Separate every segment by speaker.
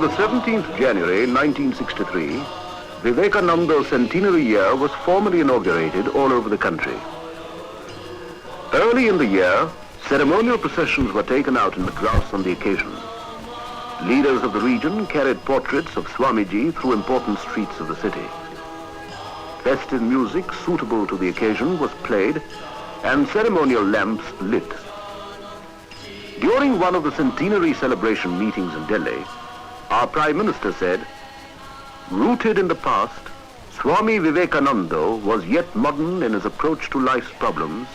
Speaker 1: On the 17th January 1963, Vivekananda's centenary year was formally inaugurated all over the country. Early in the year, ceremonial processions were taken out in Madras on the occasion. Leaders of the region carried portraits of Swamiji through important streets of the city. Festive music suitable to the occasion was played and ceremonial lamps lit. During one of the centenary celebration meetings in Delhi, our Prime Minister said, "Rooted in the past, Swami Vivekananda was yet modern in his approach to life's problems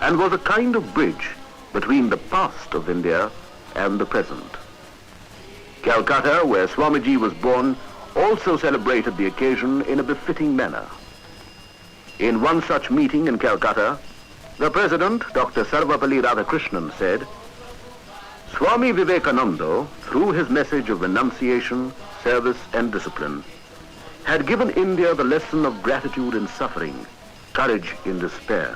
Speaker 1: and was a kind of bridge between the past of India and the present." Calcutta, where Swamiji was born, also celebrated the occasion in a befitting manner. In one such meeting in Calcutta, the President, Dr. Sarvapalli Radhakrishnan, said, "Swami Vivekananda, through his message of renunciation, service and discipline, had given India the lesson of gratitude in suffering, courage in despair."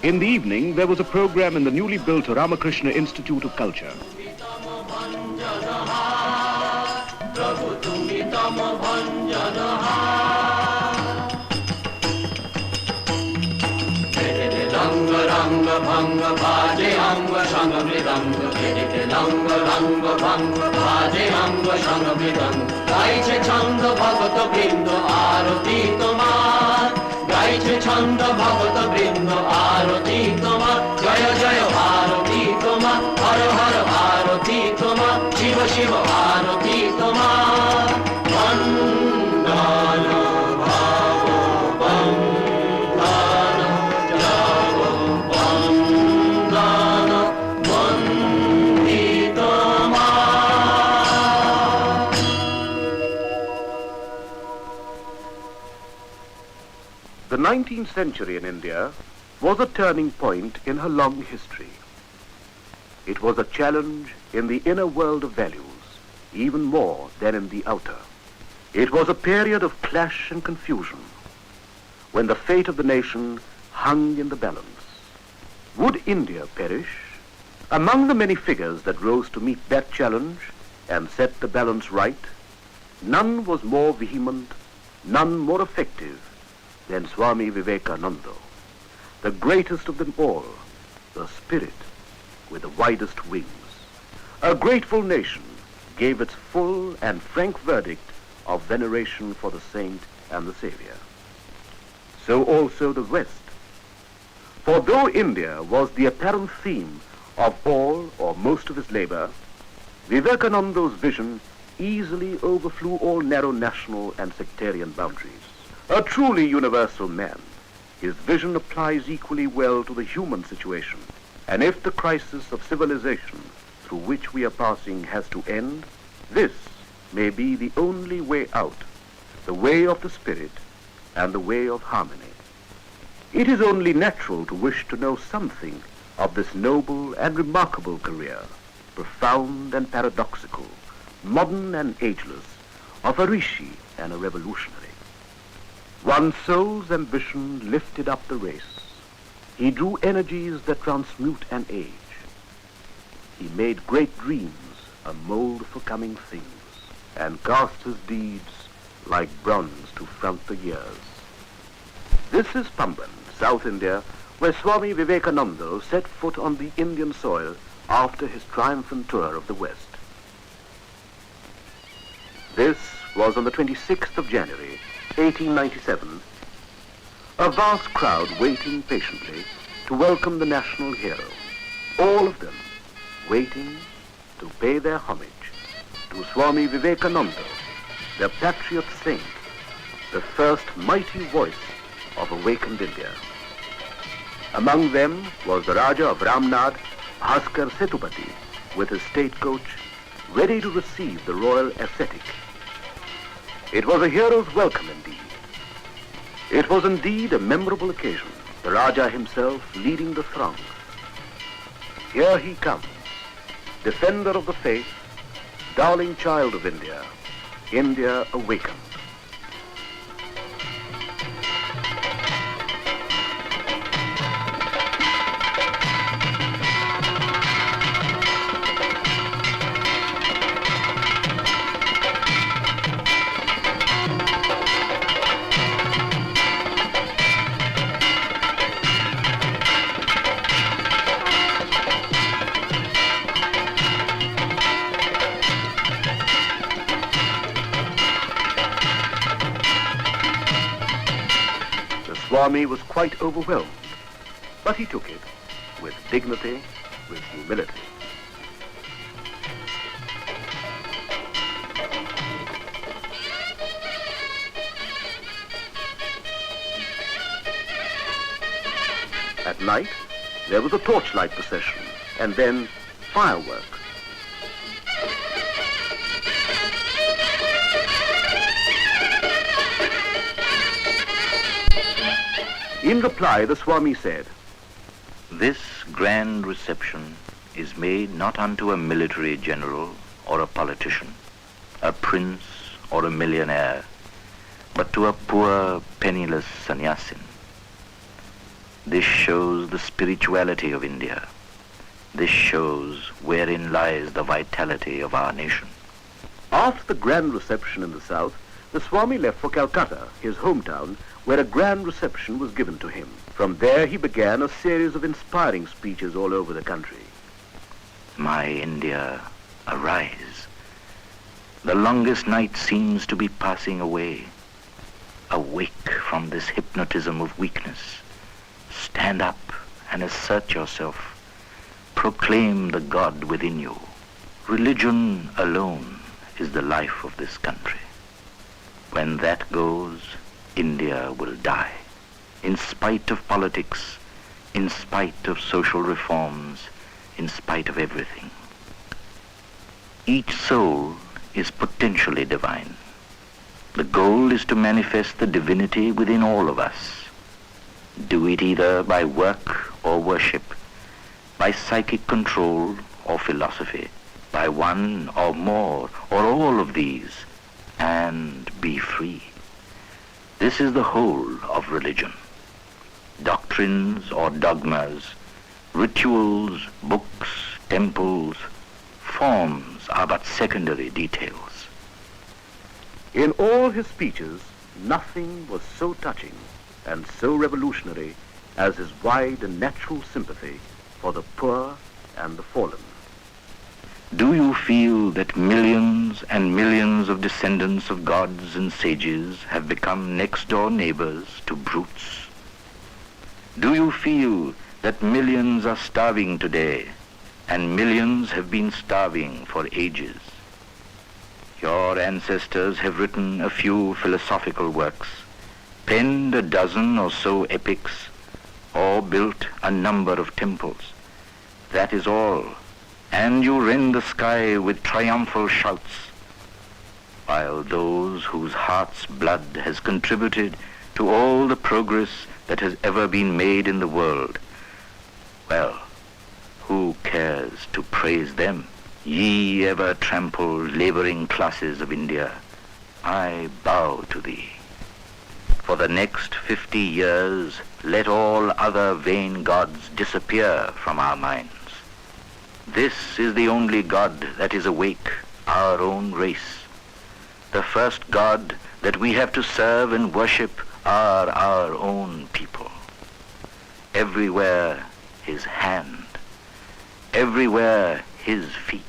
Speaker 1: In the evening, there was a program in the newly built Ramakrishna Institute of Culture.
Speaker 2: গাইছে ছন্দ ভগত বৃন্দ আরতি তোমার জয় জয় আরতি তোমার হর হর আরতি তোমার শিব শিব আরতি তোমার বন্দন ভাব বন্দন jug বন্দন বন্দি তোমার।
Speaker 1: The 19th century in India was a turning point in her long history. It was a challenge in the inner world of values, even more than in the outer. It was a period of clash and confusion, when the fate of the nation hung in the balance. Would India perish? Among the many figures that rose to meet that challenge and set the balance right, none was more vehement, none more effective than Swami Vivekananda, the greatest of them all, the spirit with the widest wings. A grateful nation gave its full and frank verdict of veneration for the saint and the savior. So also the West. For though India was the apparent theme of all or most of his labor, Vivekananda's vision easily overflew all narrow national and sectarian boundaries. A truly universal man, his vision applies equally well to the human situation. And if the crisis of civilization through which we are passing has to end, this may be the only way out, the way of the spirit and the way of harmony. It is only natural to wish to know something of this noble and remarkable career, profound and paradoxical, modern and ageless, of a rishi and a revolutionary. One soul's ambition lifted up the race. He drew energies that transmute an age. He made great dreams a mold for coming things, and cast his deeds like bronze to front the years. This is Pamban, South India, where Swami Vivekananda set foot on the Indian soil after his triumphant tour of the West. This was on the 26th of January, 1897, a vast crowd waiting patiently to welcome the national hero, all of them waiting to pay their homage to Swami Vivekananda, the patriot saint, the first mighty voice of awakened India. Among them was the Raja of Ramnad, Bhaskar Setupati, with his state coach, ready to receive the royal ascetic. It was a hero's welcome indeed. It was indeed a memorable occasion, the Raja himself leading the throng. Here he comes, defender of the faith, darling child of India, India awakened. Swami was quite overwhelmed, but he took it with dignity, with humility. At night, there was a torchlight procession, and then fireworks. In reply, the Swami said,
Speaker 3: "This grand reception is made not unto a military general or a politician, a prince or a millionaire, but to a poor, penniless sannyasin. This shows the spirituality of India. This shows wherein lies the vitality of our nation."
Speaker 1: After the grand reception in the south, the Swami left for Calcutta, his hometown, where a grand reception was given to him. From there he began a series of inspiring speeches all over the country.
Speaker 3: My India, arise. The longest night seems to be passing away. Awake from this hypnotism of weakness. Stand up and assert yourself. Proclaim the God within you. Religion alone is the life of this country. When that goes, India will die. In spite of politics, in spite of social reforms, in spite of everything. Each soul is potentially divine. The goal is to manifest the divinity within all of us. Do it either by work or worship, by psychic control or philosophy, by one or more or all of these, and be free. This is the whole of religion. Doctrines or dogmas, rituals, books, temples, forms are but secondary details.
Speaker 1: In all his speeches, nothing was so touching and so revolutionary as his wide and natural sympathy for the poor and the fallen.
Speaker 3: Do you feel that millions and millions of descendants of gods and sages have become next-door neighbors to brutes? Do you feel that millions are starving today and millions have been starving for ages? Your ancestors have written a few philosophical works, penned a dozen or so epics, or built a number of temples. That is all. And you rend the sky with triumphal shouts, while those whose heart's blood has contributed to all the progress that has ever been made in the world, well, who cares to praise them? Ye ever trampled laboring classes of India, I bow to thee. For the next 50 years, let all other vain gods disappear from our minds. This is the only God that is awake, our own race. The first God that we have to serve and worship are our own people. Everywhere his hand, everywhere his feet.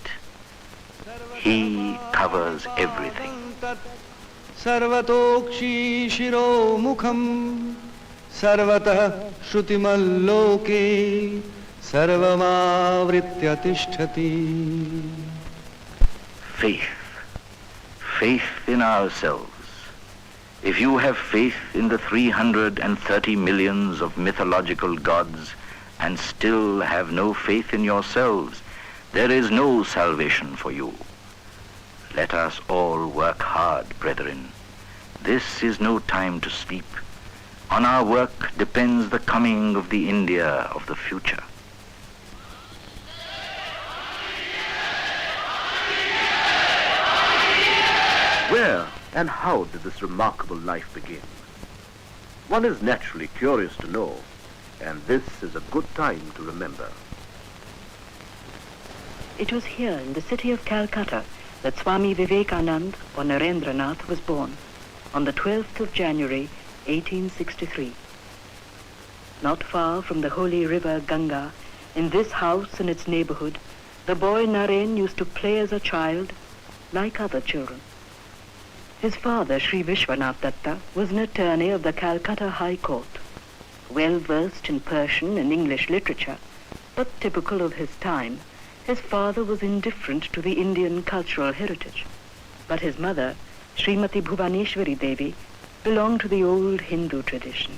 Speaker 3: He covers everything.
Speaker 4: Sarvatokshi shiro mukham sarvatah shrutimaloke sarvamavritya tishtati.
Speaker 3: Faith. Faith in ourselves. If you have faith in the 330 millions of mythological gods and still have no faith in yourselves, there is no salvation for you. Let us all work hard, brethren. This is no time to sleep. On our work depends the coming of the India of the future.
Speaker 1: Where and how did this remarkable life begin? One is naturally curious to know, and this is a good time to remember.
Speaker 5: It was here in the city of Calcutta that Swami Vivekananda or Narendranath was born on the 12th of January, 1863. Not far from the holy river Ganga, in this house and its neighborhood, the boy Naren used to play as a child like other children. His father, Sri Vishwanath Datta, was an attorney of the Calcutta High Court. Well versed in Persian and English literature, but typical of his time, his father was indifferent to the Indian cultural heritage. But his mother, Srimati Bhuvaneshwari Devi, belonged to the old Hindu tradition.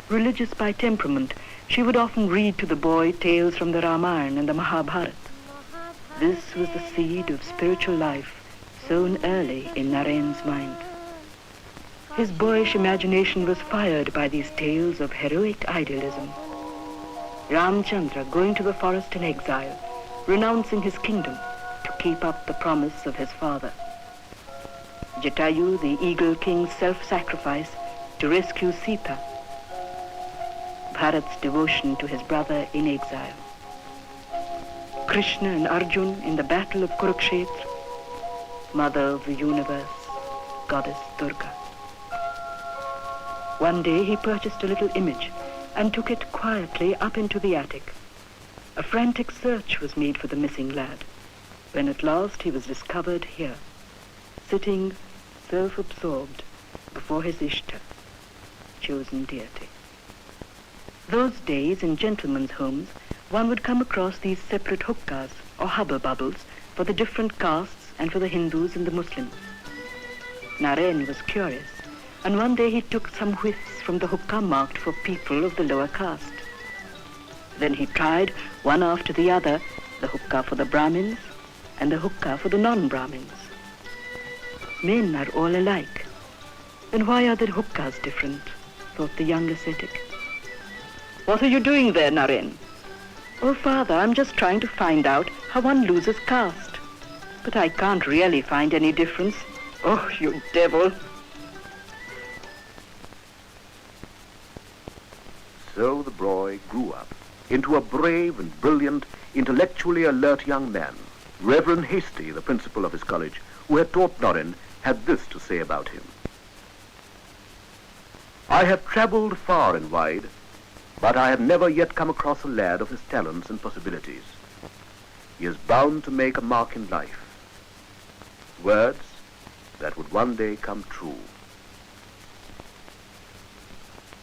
Speaker 5: Religious by temperament, she would often read to the boy tales from the Ramayana and the Mahabharata. This was the seed of spiritual life sown early in Naren's mind. His boyish imagination was fired by these tales of heroic idealism. Ramchandra going to the forest in exile, renouncing his kingdom to keep up the promise of his father. Jatayu, the eagle king's self-sacrifice to rescue Sita. Bharat's devotion to his brother in exile. Krishna and Arjun in the battle of Kurukshetra. Mother of the universe, Goddess Durga. One day he purchased a little image and took it quietly up into the attic. A frantic search was made for the missing lad, when at last he was discovered here, sitting self-absorbed before his Ishta, chosen deity. Those days in gentlemen's homes, one would come across these separate huqqas or hubble bubbles for the different castes and for the Hindus and the Muslims. Naren was curious, and one day he took some whiffs from the huqqa marked for people of the lower caste. Then he tried, one after the other, the huqqa for the Brahmins and the huqqa for the non-Brahmins. Men are all alike. Then why are the huqqas different? Thought the young ascetic. What are you doing there, Naren? Oh, Father, I'm just trying to find out how one loses caste. But I can't really find any difference. Oh, you devil.
Speaker 1: So the boy grew up into a brave and brilliant, intellectually alert young man. Reverend Hasty, the principal of his college, who had taught Naren, had this to say about him. I have traveled far and wide, but I have never yet come across a lad of his talents and possibilities. He is bound to make a mark in life. Words that would one day come true.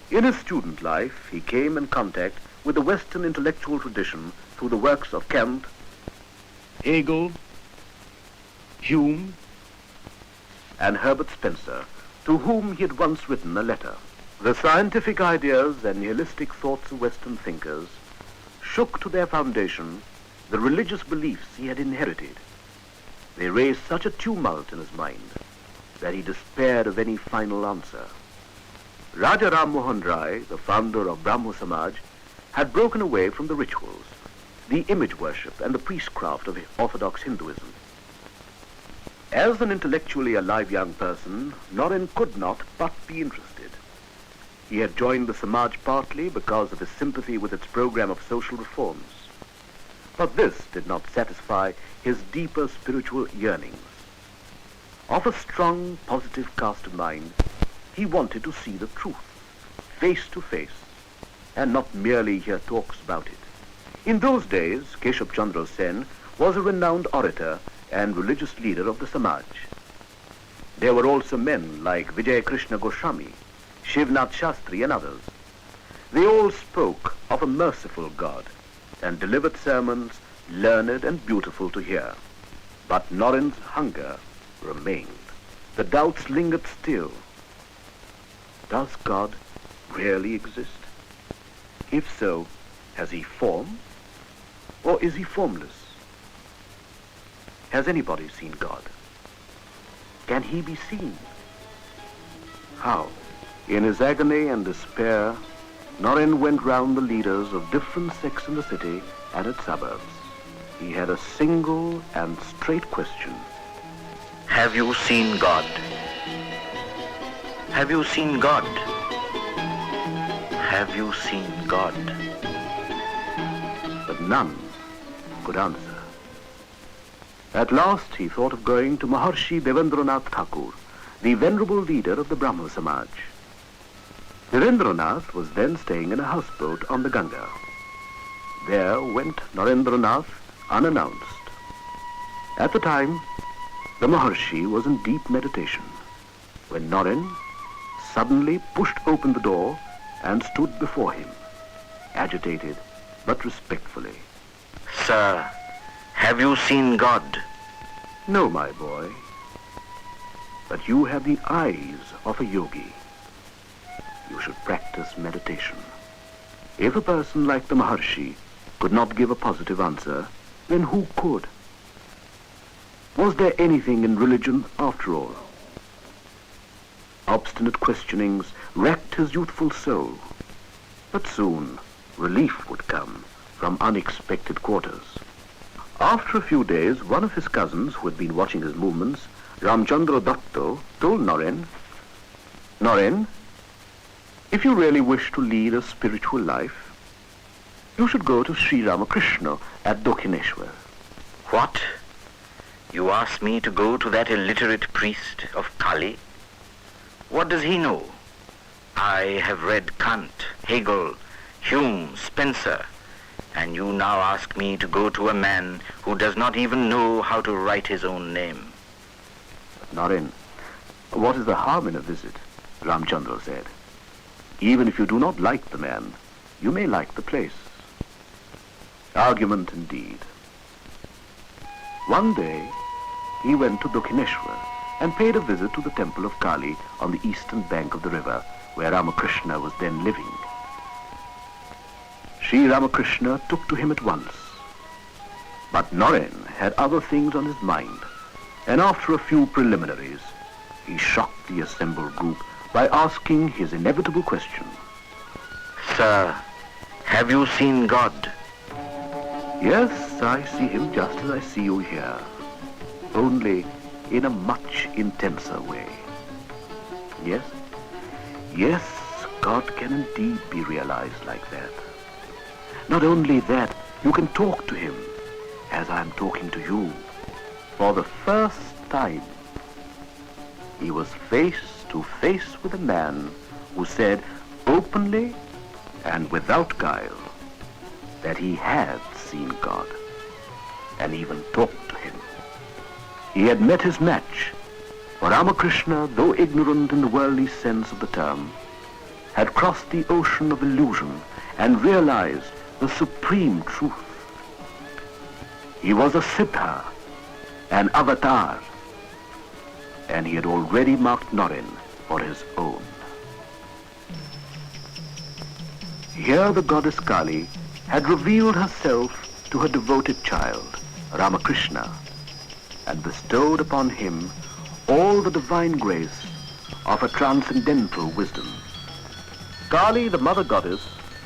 Speaker 1: In his student life, he came in contact with the Western intellectual tradition through the works of Kant, Hegel, Hume, and Herbert Spencer, to whom he had once written a letter. The scientific ideas and nihilistic thoughts of Western thinkers shook to their foundation the religious beliefs he had inherited. They raised such a tumult in his mind that he despaired of any final answer. Raja Ram Mohan Rai, the founder of Brahmo Samaj, had broken away from the rituals, the image worship and the priestcraft of orthodox Hinduism. As an intellectually alive young person, Naren could not but be interested. He had joined the Samaj partly because of his sympathy with its program of social reforms. But this did not satisfy his deeper spiritual yearnings. Of a strong, positive cast of mind, he wanted to see the truth, face to face, and not merely hear talks about it. In those days, Keshab Chandra Sen was a renowned orator and religious leader of the Samaj. There were also men like Vijay Krishna Goswami, Shivnath Shastri, and others. They all spoke of a merciful God and delivered sermons learned and beautiful to hear. But Naren's hunger remained. The doubts lingered still. Does God really exist? If so, has he form, or is he formless? Has anybody seen God? Can he be seen? How? In his agony and despair, Naren went round the leaders of different sects in the city and its suburbs. He had a single and straight question.
Speaker 3: Have you seen God? Have you seen God? Have you seen God?
Speaker 1: But none could answer. At last he thought of going to Maharshi Devendranath Thakur, the venerable leader of the Brahmo Samaj. Devendranath was then staying in a houseboat on the Ganga. There went Narendranath unannounced. At the time, the Maharshi was in deep meditation when Naren suddenly pushed open the door and stood before him, agitated but respectfully.
Speaker 3: Sir, have you seen God?
Speaker 1: No, my boy, but you have the eyes of a yogi. You should practice meditation. If a person like the Maharshi could not give a positive answer, then who could? Was there anything in religion after all? Obstinate questionings racked his youthful soul, but soon relief would come from unexpected quarters. After a few days, one of his cousins, who had been watching his movements, Ramchandra Datto, told Naren, "Naren, if you really wish to lead a spiritual life, you should go to Sri Ramakrishna at Dakshineshwar."
Speaker 3: What? You ask me to go to that illiterate priest of Kali? What does he know? I have read Kant, Hegel, Hume, Spencer, and you now ask me to go to a man who does not even know how to write his own name.
Speaker 1: "Naren, what is the harm in a visit?" Ramchandra said. "Even if you do not like the man, you may like the place." Argument indeed. One day, he went to Dakshineshwar and paid a visit to the temple of Kali on the eastern bank of the river, where Ramakrishna was then living. Sri Ramakrishna took to him at once. But Naren had other things on his mind, and after a few preliminaries, he shocked the assembled group by asking his inevitable question.
Speaker 3: Sir, have you seen God?
Speaker 1: "Yes, I see him just as I see you here, only in a much intenser way." Yes, yes, God can indeed be realized like that. Not only that, you can talk to him as I am talking to you. For the first time, he was face to face with a man who said openly and without guile that he had seen God and even talked to him. He had met his match, for Ramakrishna, though ignorant in the worldly sense of the term, had crossed the ocean of illusion and realized the supreme truth. He was a Siddha, an avatar, and he had already marked Naren for his own. Here the goddess Kali had revealed herself to her devoted child, Ramakrishna, and bestowed upon him all the divine grace of a transcendental wisdom. Kali, the mother goddess,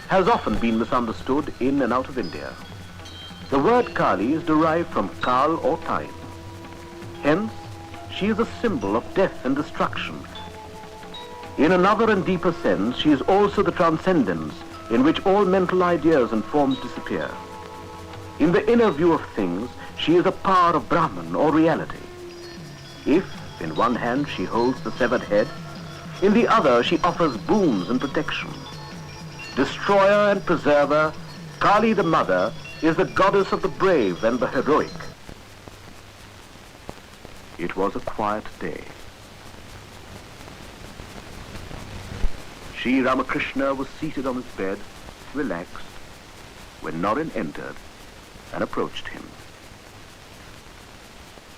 Speaker 1: has often been misunderstood in and out of India. The word Kali is derived from Kal or time. Hence, she is a symbol of death and destruction. In another and deeper sense, she is also the transcendence in which all mental ideas and forms disappear. In the inner view of things, she is a power of Brahman or reality. If, in one hand, she holds the severed head, in the other she offers boons and protection. Destroyer and preserver, Kali the mother is the goddess of the brave and the heroic. It was a quiet day. Sri Ramakrishna was seated on his bed, relaxed, when Naren entered and approached him.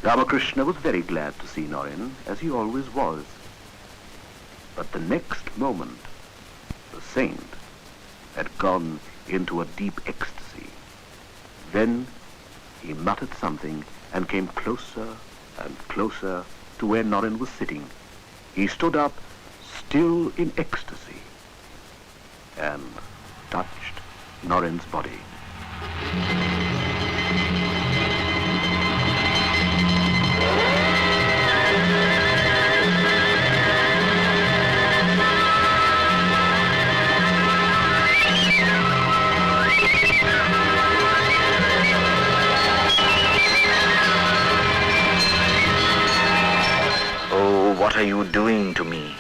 Speaker 1: Ramakrishna was very glad to see Naren, as he always was. But the next moment, the saint had gone into a deep ecstasy. Then he muttered something and came closer and closer to where Naren was sitting. He stood up, still in ecstasy, and touched Naren's body.
Speaker 3: What are you doing to me?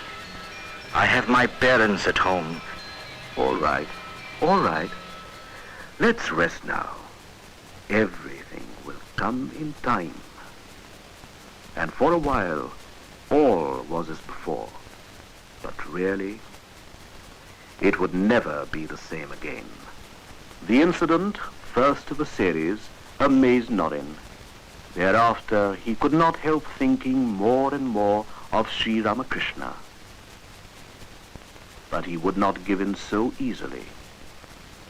Speaker 3: I have my parents at home.
Speaker 1: All right, all right. Let's rest now. Everything will come in time. And for a while, all was as before. But really, It would never be the same again. The incident, first of a series, amazed Naren. Thereafter, he could not help thinking more and more of Sri Ramakrishna. But he would not give in so easily.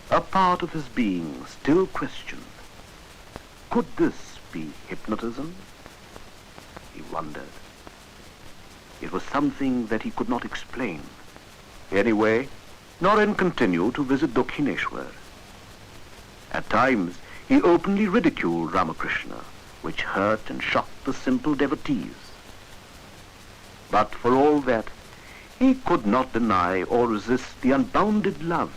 Speaker 1: A part of his being still questioned. Could this be hypnotism? He wondered. It was something that he could not explain. Anyway, Naren continued to visit Dakshineshwar. At times, he openly ridiculed Ramakrishna, which hurt and shocked the simple devotees. But for all that, he could not deny or resist the unbounded love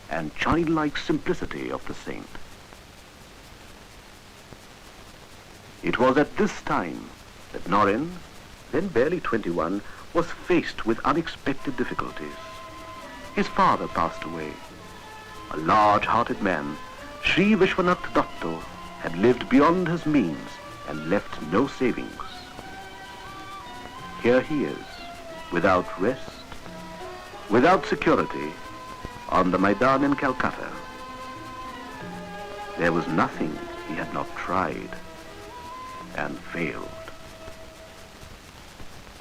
Speaker 1: and childlike simplicity of the saint. It was at this time that Naren, then barely 21, was faced with unexpected difficulties. His father passed away. A large-hearted man, Sri Vishwanath Datta had lived beyond his means and left no savings. Here he is, without rest, without security, on the Maidan in Calcutta. There was nothing he had not tried and failed.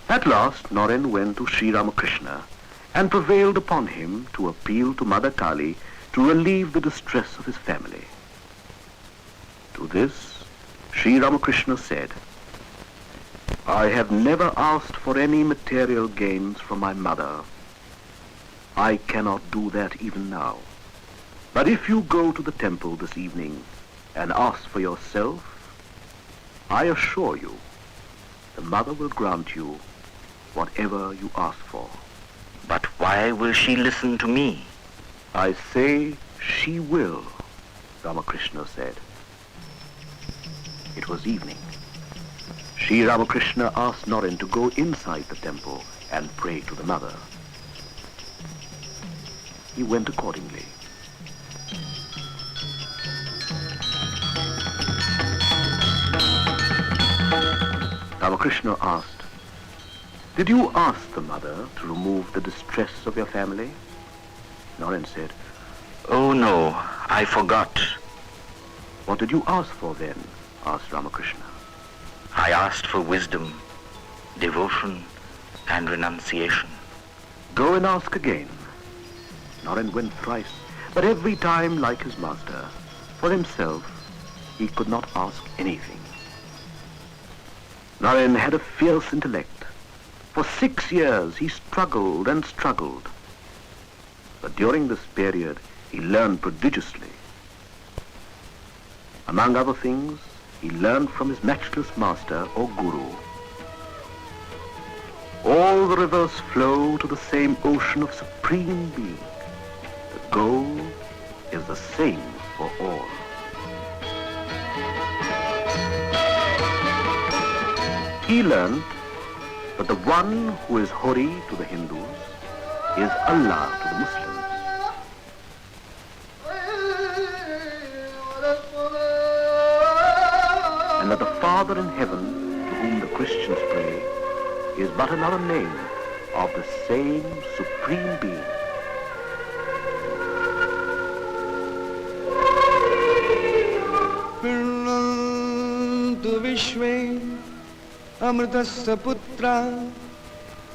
Speaker 1: At last, Naren went to Sri Ramakrishna and prevailed upon him to appeal to Mother Kali to relieve the distress of his family. To this, Sri Ramakrishna said, "I have never asked for any material gains from my mother. I cannot do that even now. But if you go to the temple this evening and ask for yourself, I assure you, the mother will grant you whatever you ask for."
Speaker 3: But why will she listen to me?
Speaker 1: "I say she will," Ramakrishna said. It was evening. Sri Ramakrishna asked Naren to go inside the temple and pray to the mother. He went accordingly. Ramakrishna asked, "Did you ask the mother to remove the distress of your family?" Naren said,
Speaker 3: Oh no, I forgot.
Speaker 1: "What did you ask for then?" asked Ramakrishna.
Speaker 3: I asked for wisdom, devotion, and renunciation.
Speaker 1: "Go and ask again." Naren went thrice, but every time, like his master, for himself, he could not ask anything. Naren had a fierce intellect. For 6 years he struggled and struggled. But during this period he learned prodigiously. Among other things, he learned from his matchless master or guru. All the rivers flow to the same ocean of supreme being. The goal is the same for all. He learned that the one who is Hori to the Hindus is Allah to the Muslims. And that the Father in heaven, to whom the Christians pray, is but another name of the same supreme being.
Speaker 4: Pirnantu Vishwe Amritasya Putra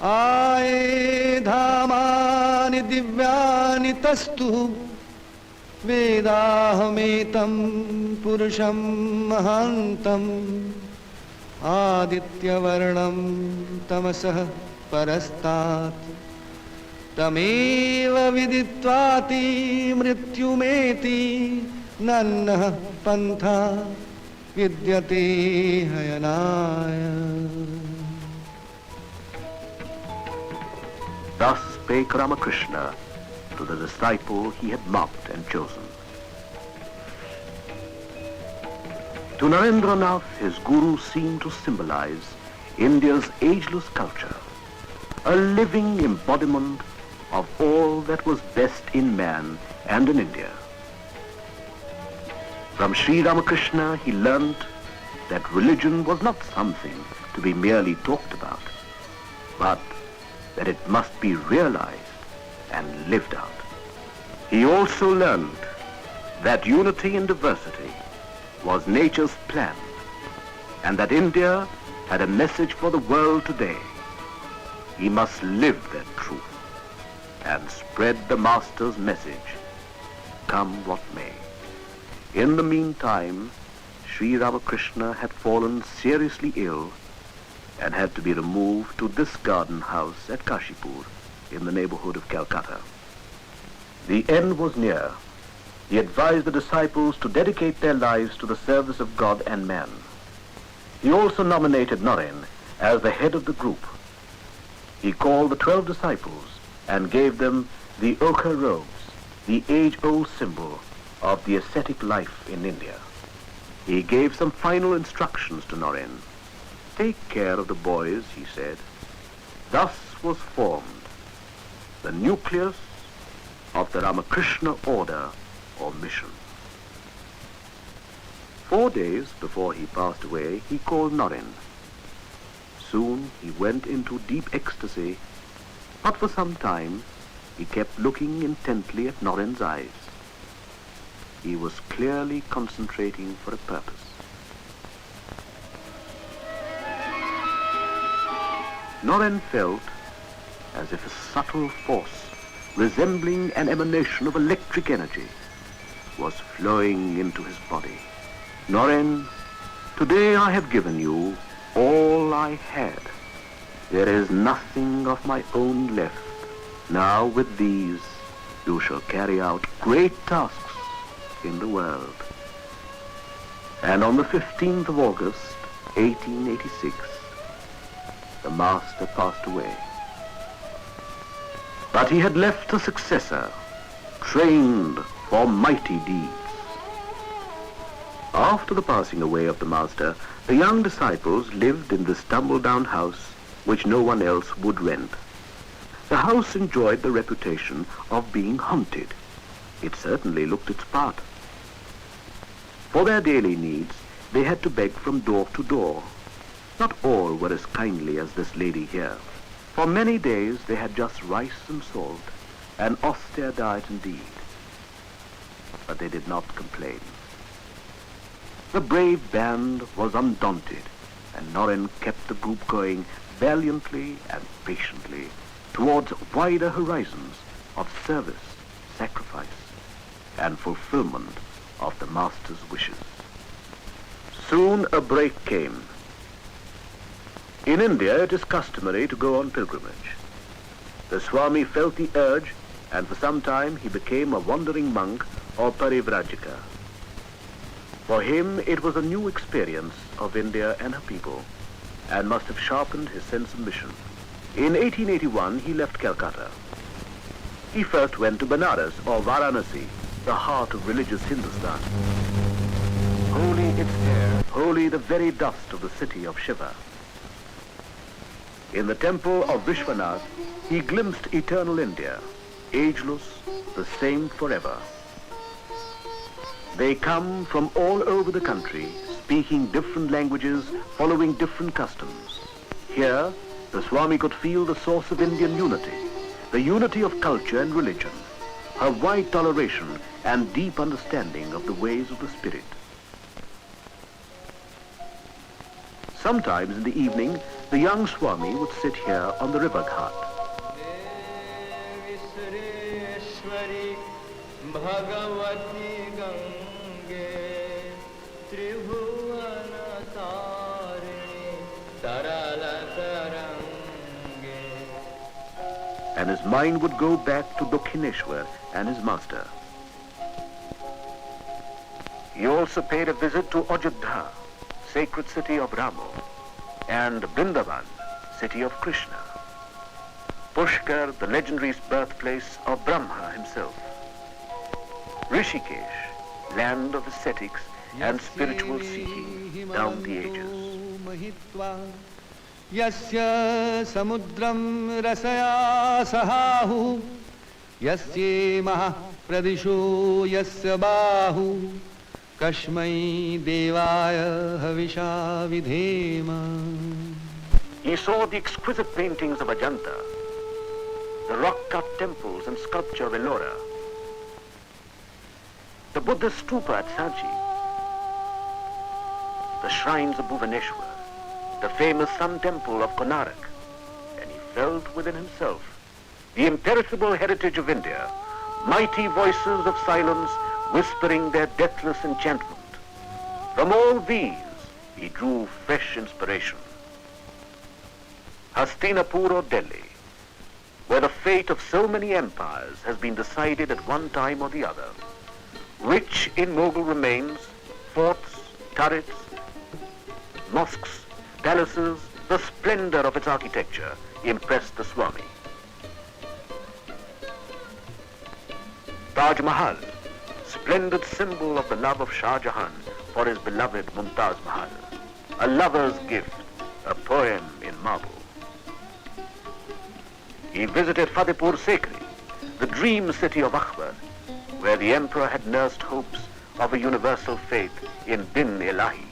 Speaker 4: Aye Dhamani Divyani Tastu Vedahametam Purusham Mahantam Aditya Varnam Tamasah Parastat Tameva Viditvati Mrityumeti Nannah Pantha Vidyate Hayanaya.
Speaker 1: Thus spake Ramakrishna to the disciple he had marked and chosen. To Narendranath, his guru seemed to symbolize India's ageless culture, a living embodiment of all that was best in man and in India. From Sri Ramakrishna, he learnt that religion was not something to be merely talked about, but that it must be realized and lived out. He also learned that unity in diversity was nature's plan, and that India had a message for the world today. He must live that truth and spread the Master's message, come what may. In the meantime, Sri Ramakrishna had fallen seriously ill and had to be removed to this garden house at Kashipur in the neighborhood of Calcutta. The end was near. He advised the disciples to dedicate their lives to the service of God and man. He also nominated Naren as the head of the group. He called the 12 disciples and gave them the ochre robes, the age-old symbol of the ascetic life in India. He gave some final instructions to Naren. Take care of the boys, he said. Thus was formed the nucleus of the Ramakrishna order or mission. 4 days before he passed away, he called Naren. Soon he went into deep ecstasy, but for some time he kept looking intently at Naren's eyes. He was clearly concentrating for a purpose. Naren felt as if a subtle force resembling an emanation of electric energy was flowing into his body. Naren, today I have given you all I had. There is nothing of my own left. Now with these you shall carry out great tasks in the world. And on the 15th of August, 1886, the Master passed away. But he had left a successor, trained for mighty deeds. After the passing away of the Master, the young disciples lived in this tumble-down house which no one else would rent. The house enjoyed the reputation of being haunted. It certainly looked its part. For their daily needs, they had to beg from door to door. Not all were as kindly as this lady here. For many days they had just rice and salt, an austere diet indeed. But they did not complain. The brave band was undaunted, and Naren kept the group going valiantly and patiently towards wider horizons of service, sacrifice, and fulfillment of the Master's wishes. Soon a break came. In India, it is customary to go on pilgrimage. The Swami felt the urge, and for some time he became a wandering monk or parivrajika. For him, it was a new experience of India and her people, and must have sharpened his sense of mission. In 1881, he left Calcutta. He first went to Benares or Varanasi, the heart of religious Hindustan. Holy its air, holy the very dust of the city of Shiva. In the temple of Vishwanath, he glimpsed eternal India, ageless, the same forever. They come from all over the country, speaking different languages, following different customs. Here, the Swami could feel the source of Indian unity, the unity of culture and religion, her wide toleration and deep understanding of the ways of the spirit. Sometimes in the evening, the young Swami would sit here on the river ghat. And his mind would go back to Dakshineshwar and his master. He also paid a visit to Ajodhya, sacred city of Rama, and Vrindavan, city of Krishna. Pushkar, the legendary birthplace of Brahma himself. Rishikesh, land of ascetics and spiritual seeking down the ages.
Speaker 4: Yasya samudram rasaya sahahu, yasye mahapradisho yasya bahu, kashmai devaya havisha vidhema.
Speaker 1: He saw the exquisite paintings of Ajanta, the rock-cut temples and sculpture of Ellora, the Buddhist stupa at Sanchi, the shrines of Bhuvaneshwar, the famous Sun Temple of Konark, and he felt within himself the imperishable heritage of India, mighty voices of silence whispering their deathless enchantment. From all these, he drew fresh inspiration. Hastinapur or Delhi, where the fate of so many empires has been decided at one time or the other, rich in Mughal remains, forts, turrets, mosques, palaces, the splendor of its architecture impressed the Swami. Taj Mahal, splendid symbol of the love of Shah Jahan for his beloved Mumtaz Mahal, a lover's gift, a poem in marble. He visited Fatehpur Sikri, the dream city of Akbar, where the emperor had nursed hopes of a universal faith in Din Ilahi.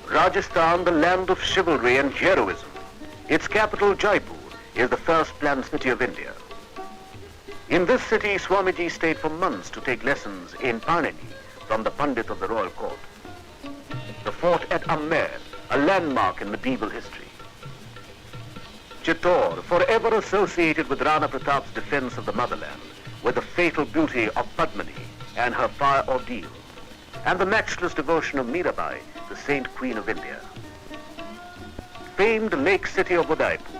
Speaker 1: Rajasthan, the land of chivalry and heroism. Its capital, Jaipur, is the first planned city of India. In this city, Swamiji stayed for months to take lessons in Panini from the Pandit of the royal court. The fort at Amer, a landmark in medieval history. Chittor, forever associated with Rana Pratap's defense of the motherland, with the fatal beauty of Padmini and her fire ordeal, and the matchless devotion of Mirabai, the saint queen of India. Famed lake city of Udaipur,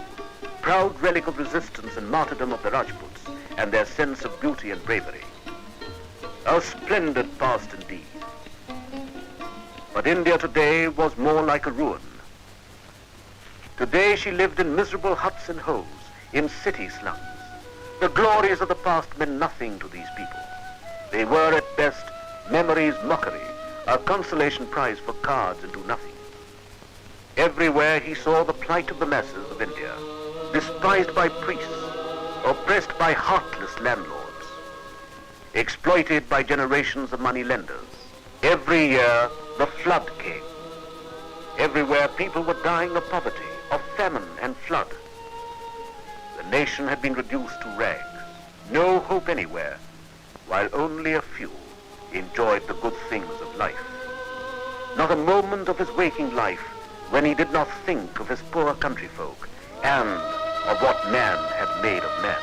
Speaker 1: proud relic of resistance and martyrdom of the Rajputs and their sense of beauty and bravery. A splendid past indeed. But India today was more like a ruin. Today she lived in miserable huts and holes, in city slums. The glories of the past meant nothing to these people. They were at best memory's mockery, a consolation prize for cards and do nothing. Everywhere he saw the plight of the masses of India, despised by priests, oppressed by heartless landlords, exploited by generations of money-lenders. Every year, the flood came. Everywhere people were dying of poverty, of famine and flood. The nation had been reduced to rags, no hope anywhere, while only a few enjoyed the good things of life. Not a moment of his waking life when he did not think of his poor countryfolk and of what man had made of man.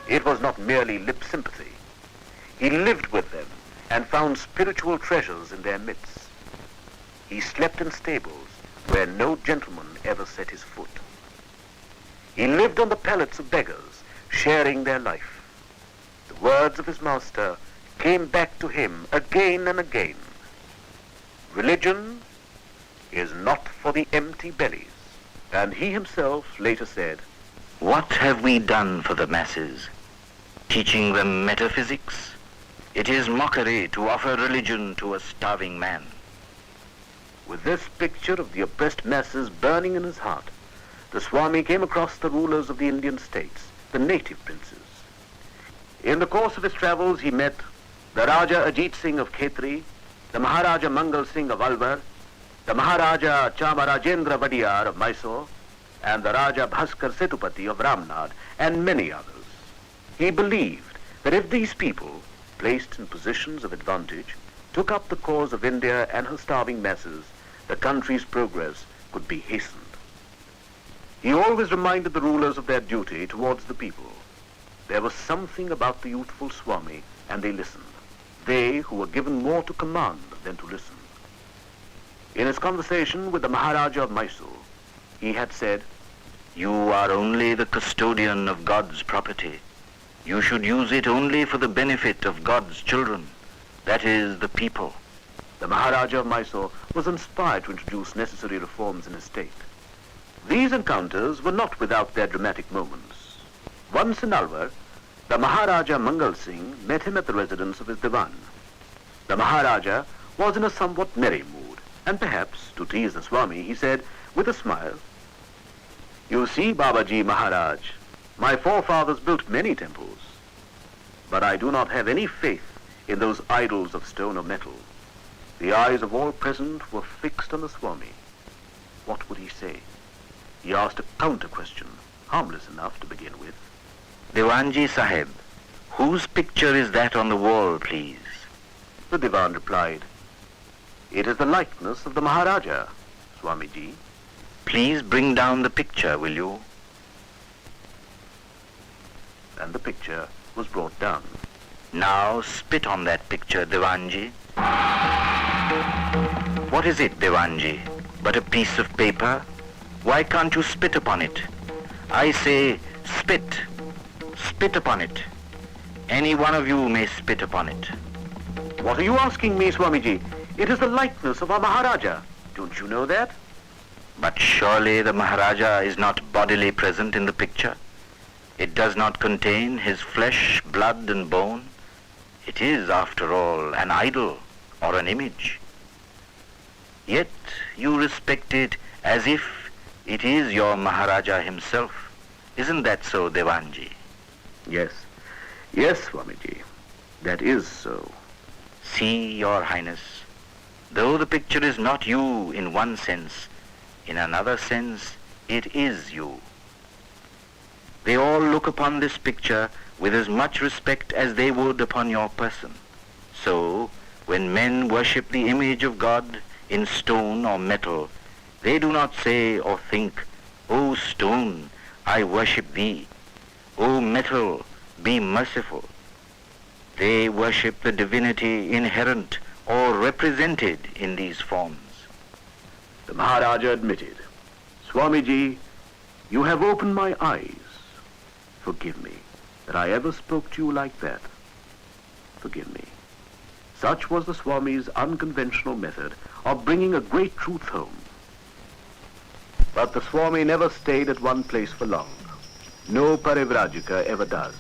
Speaker 1: It was not merely lip sympathy. He lived with them and found spiritual treasures in their midst. He slept in stables where no gentleman ever set his foot. He lived on the pallets of beggars, sharing their life. The words of his master came back to him again and again. Religion is not for the empty bellies. And he himself later said,
Speaker 3: What have we done for the masses? Teaching them metaphysics? It is mockery to offer religion to a starving man.
Speaker 1: With this picture of the oppressed masses burning in his heart, the Swami came across the rulers of the Indian states, the native princes. In the course of his travels, he met the Raja Ajit Singh of Khetri, the Maharaja Mangal Singh of Alwar, the Maharaja Chamarajendra Vadiyar of Mysore, and the Raja Bhaskar Setupati of Ramnad, and many others. He believed that if these people, placed in positions of advantage, took up the cause of India and her starving masses, the country's progress could be hastened. He always reminded the rulers of their duty towards the people. There was something about the youthful Swami, and they listened. They who were given more to command than to listen. In his conversation with the Maharaja of Mysore, he had said,
Speaker 3: You are only the custodian of God's property. You should use it only for the benefit of God's children, that is, the people.
Speaker 1: The Maharaja of Mysore was inspired to introduce necessary reforms in his state. These encounters were not without their dramatic moments. Once in Alwar, the Maharaja Mangal Singh met him at the residence of his Diwan. The Maharaja was in a somewhat merry mood, and perhaps, to tease the Swami, he said, with a smile, You see, Babaji Maharaj, my forefathers built many temples, but I do not have any faith in those idols of stone or metal. The eyes of all present were fixed on the Swami. What would he say? He asked a counter-question, harmless enough to begin with.
Speaker 3: Diwanji Sahib, whose picture is that on the wall, please?
Speaker 1: The Diwan replied, "It is the likeness of the Maharaja, Swamiji."
Speaker 3: Please bring down the picture, will you?
Speaker 1: And the picture was brought down.
Speaker 3: Now spit on that picture, Diwanji. What is it, Diwanji? But a piece of paper? Why can't you spit upon it? I say, spit. Spit upon it. Any one of you may spit upon it.
Speaker 1: What are you asking me, Swamiji? It is the likeness of our Maharaja. Don't you know that?
Speaker 3: But surely the Maharaja is not bodily present in the picture. It does not contain his flesh, blood and bone. It is, after all, an idol or an image. Yet you respect it as if it is your Maharaja himself. Isn't that so, Diwanji?
Speaker 1: Yes. Yes, Swamiji. That is so.
Speaker 3: See, Your Highness, though the picture is not you in one sense, in another sense, it is you. They all look upon this picture with as much respect as they would upon your person. So, when men worship the image of God in stone or metal, they do not say or think, "O stone, I worship thee. O metal, be merciful." They worship the divinity inherent or represented in these forms.
Speaker 1: The Maharaja admitted, "Swamiji, you have opened my eyes. Forgive me that I ever spoke to you like that. Forgive me." Such was the Swami's unconventional method of bringing a great truth home. But the Swami never stayed at one place for long. No Parivrajika ever does.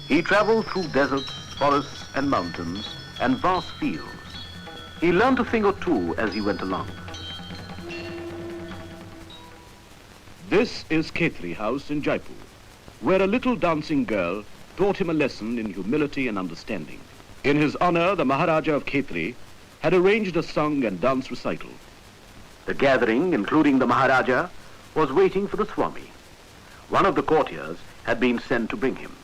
Speaker 1: He traveled through deserts, forests and mountains and vast fields. He learned a thing or two as he went along. This is Khetri House in Jaipur, where a little dancing girl taught him a lesson in humility and understanding. In his honor, the Maharaja of Khetri had arranged a song and dance recital. The gathering, including the Maharaja, was waiting for the Swami. One of the courtiers had been sent to bring him.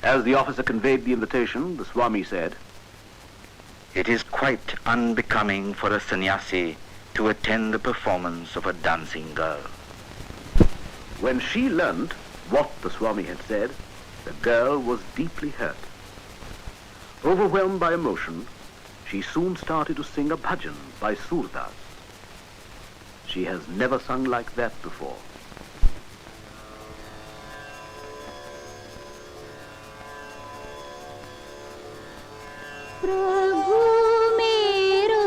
Speaker 1: As the officer conveyed the invitation, the Swami said,
Speaker 3: It is quite unbecoming for a sannyasi to attend the performance of a dancing girl.
Speaker 1: When she learnt what the Swami had said, the girl was deeply hurt. Overwhelmed by emotion, she soon started to sing a bhajan by Surdas. She has never sung like that before.
Speaker 6: प्रभु मेरो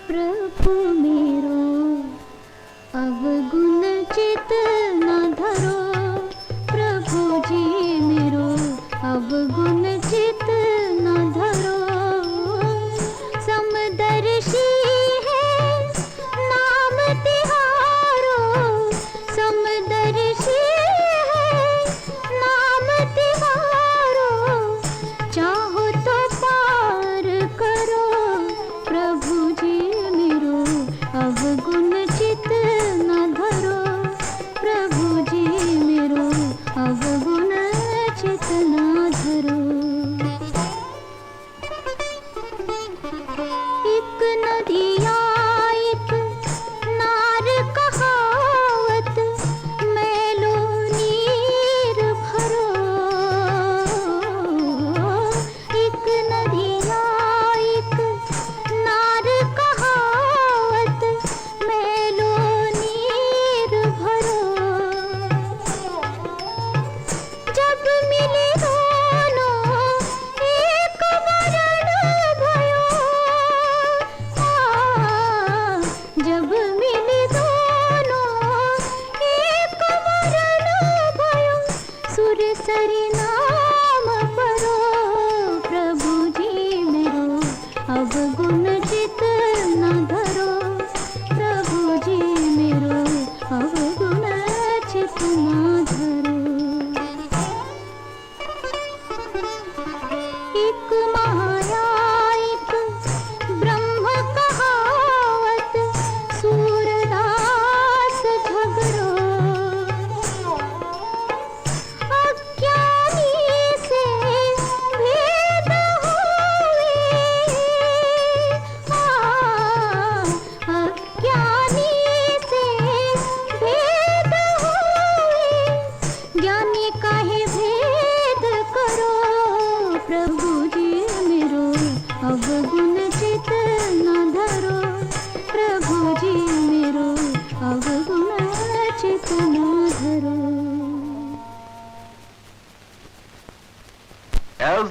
Speaker 6: प्रभु मेरो अवगुण चित न धरो प्रभु जी मेरो अवगुण चित न धरो समदर्शी है नाम तिहारो समदर्शी है नाम तिहारो चाहो तो पार करो प्रभु जी मेरो अवगुण चित न धरो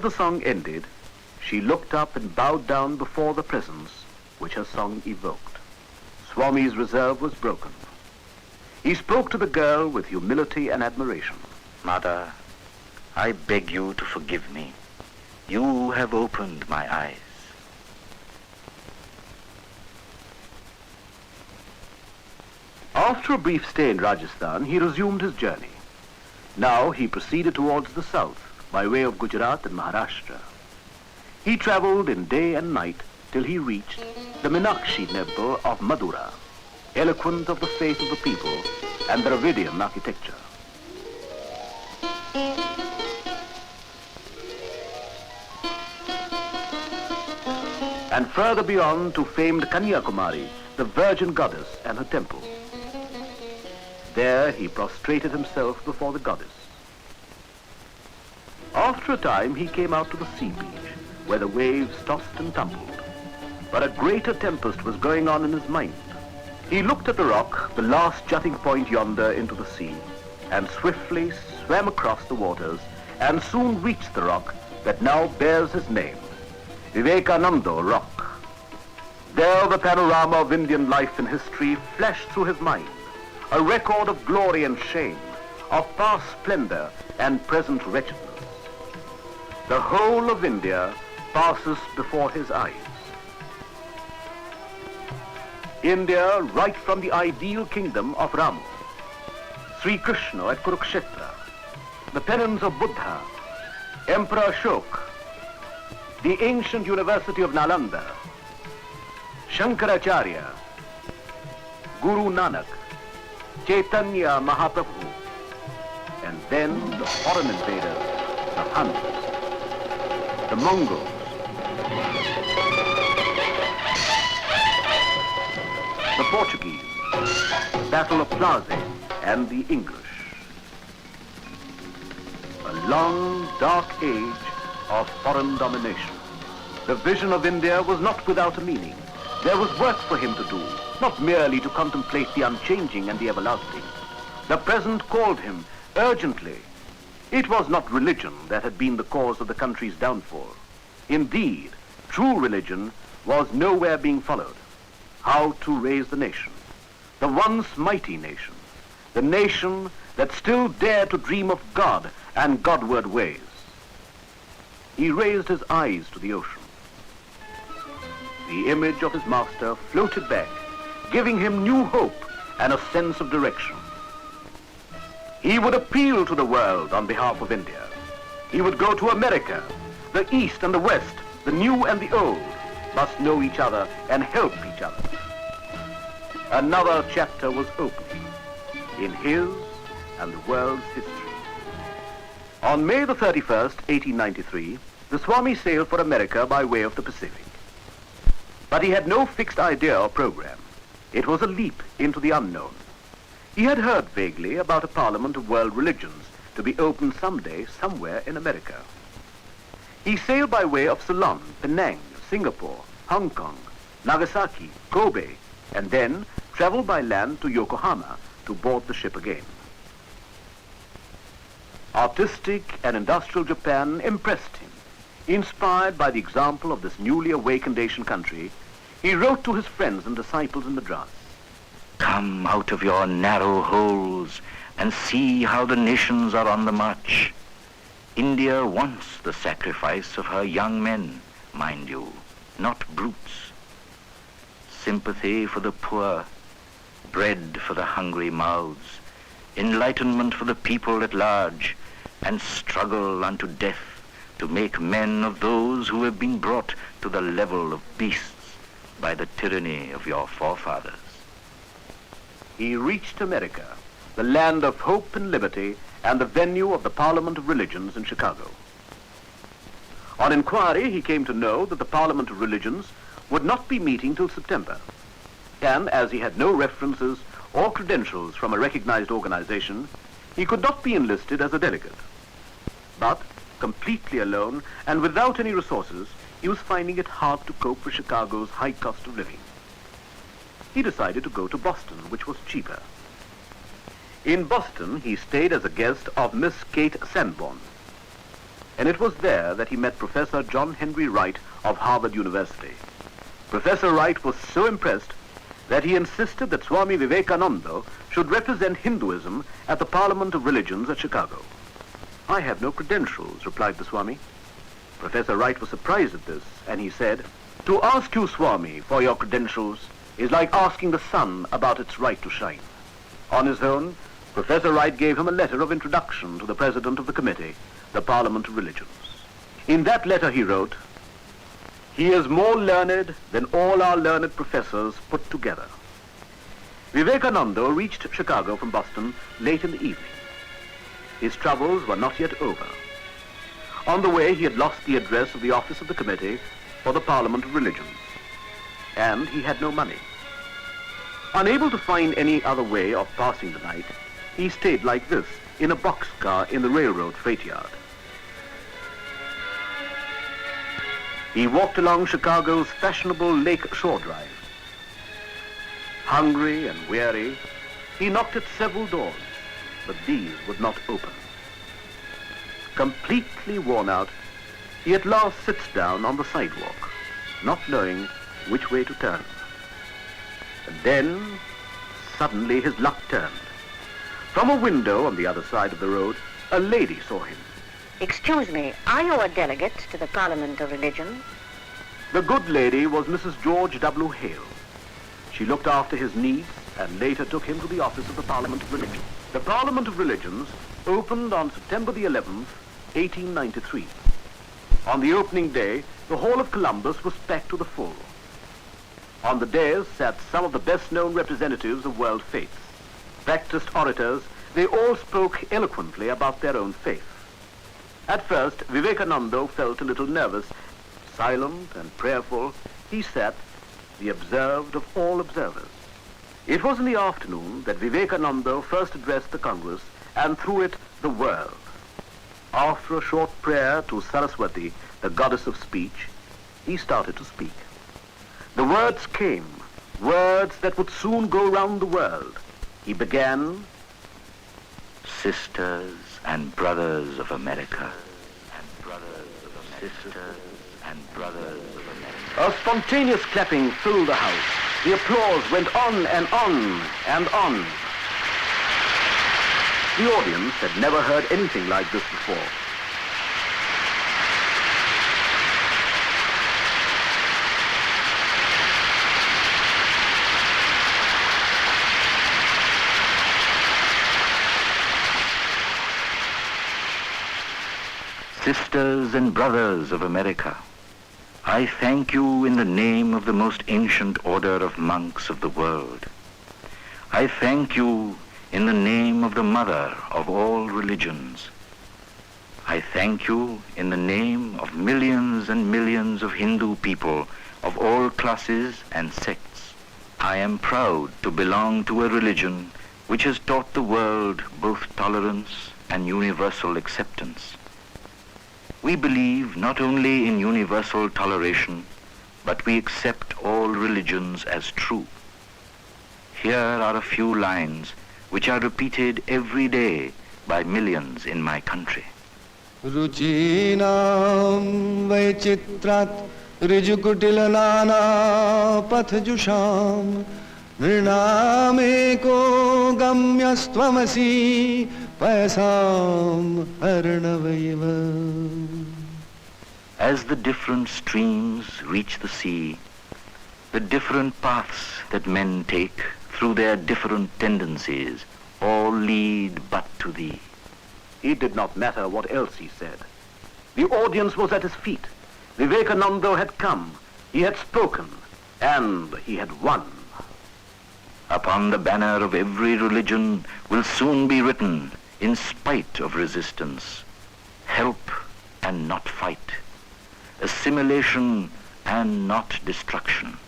Speaker 1: the song ended, she looked up and bowed down before the presence which her song evoked. Swami's reserve was broken. He spoke to the girl with humility and admiration.
Speaker 3: Mother, I beg you to forgive me. You have opened my eyes.
Speaker 1: After a brief stay in Rajasthan, he resumed his journey. Now he proceeded towards the south by way of Gujarat and Maharashtra. He traveled in day and night till he reached the Meenakshi temple of Madura, eloquent of the faith of the people and Dravidian architecture. And further beyond to famed Kanyakumari, the Virgin Goddess and her temple. There he prostrated himself before the goddess. After a time he came out to the sea beach, where the waves tossed and tumbled. But a greater tempest was going on in his mind. He looked at the rock, the last jutting point yonder into the sea, and swiftly swam across the waters, and soon reached the rock that now bears his name, Vivekananda Rock. There the panorama of Indian life and history flashed through his mind, a record of glory and shame, of past splendor and present wretchedness. The whole of India passes before his eyes. India, right from the ideal kingdom of Rama, Sri Krishna at Kurukshetra, the penance of Buddha, Emperor Ashoka, the ancient University of Nalanda, Shankaracharya, Guru Nanak, Chaitanya Mahaprabhu, and then the foreign invaders, the Huns, the Mongols, the Portuguese, the Battle of Plaza, and the English. A long, dark age of foreign domination. The vision of India was not without a meaning. There was work for him to do, not merely to contemplate the unchanging and the everlasting. The present called him urgently. It was not religion that had been the cause of the country's downfall. Indeed, true religion was nowhere being followed. How to raise the nation, the once mighty nation, the nation that still dared to dream of God and Godward ways. He raised his eyes to the ocean. The image of his master floated back, giving him new hope and a sense of direction. He would appeal to the world on behalf of India. He would go to America. The East and the West, the new and the old, must know each other and help each other. Another chapter was opening in his and the world's history. On May the 31st, 1893, the Swami sailed for America by way of the Pacific. But he had no fixed idea or program. It was a leap into the unknown. He had heard vaguely about a parliament of world religions to be opened someday somewhere in America. He sailed by way of Ceylon, Penang, Singapore, Hong Kong, Nagasaki, Kobe, and then traveled by land to Yokohama to board the ship again. Artistic and industrial Japan impressed him. Inspired by the example of this newly awakened Asian country, he wrote to his friends and disciples in Madras.
Speaker 3: Come out of your narrow holes and see how the nations are on the march. India wants the sacrifice of her young men, mind you, not brutes. Sympathy for the poor, bread for the hungry mouths, enlightenment for the people at large, and struggle unto death to make men of those who have been brought to the level of beasts by the tyranny of your forefathers.
Speaker 1: He reached America, the land of hope and liberty, and the venue of the Parliament of Religions in Chicago. On inquiry, he came to know that the Parliament of Religions would not be meeting till September. And as he had no references or credentials from a recognized organization, he could not be enlisted as a delegate. But, completely alone and without any resources, he was finding it hard to cope with Chicago's high cost of living. He decided to go to Boston, which was cheaper. In Boston, he stayed as a guest of Miss Kate Sanborn. and it was there that he met Professor John Henry Wright of Harvard University. Professor Wright was so impressed that he insisted that Swami Vivekananda should represent Hinduism at the Parliament of Religions at Chicago. "I have no credentials," replied the Swami. Professor Wright was surprised at this, and he said, "To ask you, Swami, for your credentials is like asking the sun about its right to shine." On his own, Professor Wright gave him a letter of introduction to the president of the committee, the Parliament of Religions. In that letter he wrote, "He is more learned than all our learned professors put together." Vivekananda reached Chicago from Boston late in the evening. His troubles were not yet over. On the way, he had lost the address of the office of the committee for the Parliament of Religions, and he had no money. Unable to find any other way of passing the night, he stayed like this, in a boxcar in the railroad freight yard. He walked along Chicago's fashionable Lake Shore Drive. Hungry and weary, he knocked at several doors, but these would not open. Completely worn out, he at last sits down on the sidewalk, not knowing which way to turn. And then, suddenly his luck turned. From a window on the other side of the road, a lady saw him.
Speaker 7: Excuse me, are you a delegate to the Parliament of Religion?
Speaker 1: The good lady was Mrs. George W. Hale. She looked after his needs and later took him to the office of the Parliament of Religions. The Parliament of Religions opened on September the 11th, 1893. On the opening day, the Hall of Columbus was packed to the full. On the dais sat some of the best-known representatives of world faiths. Practiced orators, they all spoke eloquently about their own faith. At first, Vivekananda felt a little nervous. Silent and prayerful, he sat, the observed of all observers. It was in the afternoon that Vivekananda first addressed the Congress, and through it, the world. After a short prayer to Saraswati, the goddess of speech, he started to speak. The words came, words that would soon go round the world. He began,
Speaker 3: Sisters and brothers of America, and brothers of sisters and brothers of America.
Speaker 1: A spontaneous clapping filled the house. The applause went on and on and on. The audience had never heard anything like this before.
Speaker 3: Sisters and brothers of America, I thank you in the name of the most ancient order of monks of the world. I thank you in the name of the mother of all religions. I thank you in the name of millions and millions of Hindu people of all classes and sects. I am proud to belong to a religion which has taught the world both tolerance and universal acceptance. We believe not only in universal toleration, but we accept all religions as true. Here are a few lines which are repeated every day by millions in my country.
Speaker 4: Ruchinam Vaichitrat Rijukutilana Pathjusham Nrinameko Gamyastvamasi Paisam Arnavaiva.
Speaker 3: As the different streams reach the sea, the different paths that men take through their different tendencies all lead but to thee.
Speaker 1: It did not matter what else he said. The audience was at his feet. Vivekananda had come, he had spoken, and he had won.
Speaker 3: Upon the banner of every religion will soon be written, in spite of resistance, help and not fight, assimilation and not destruction,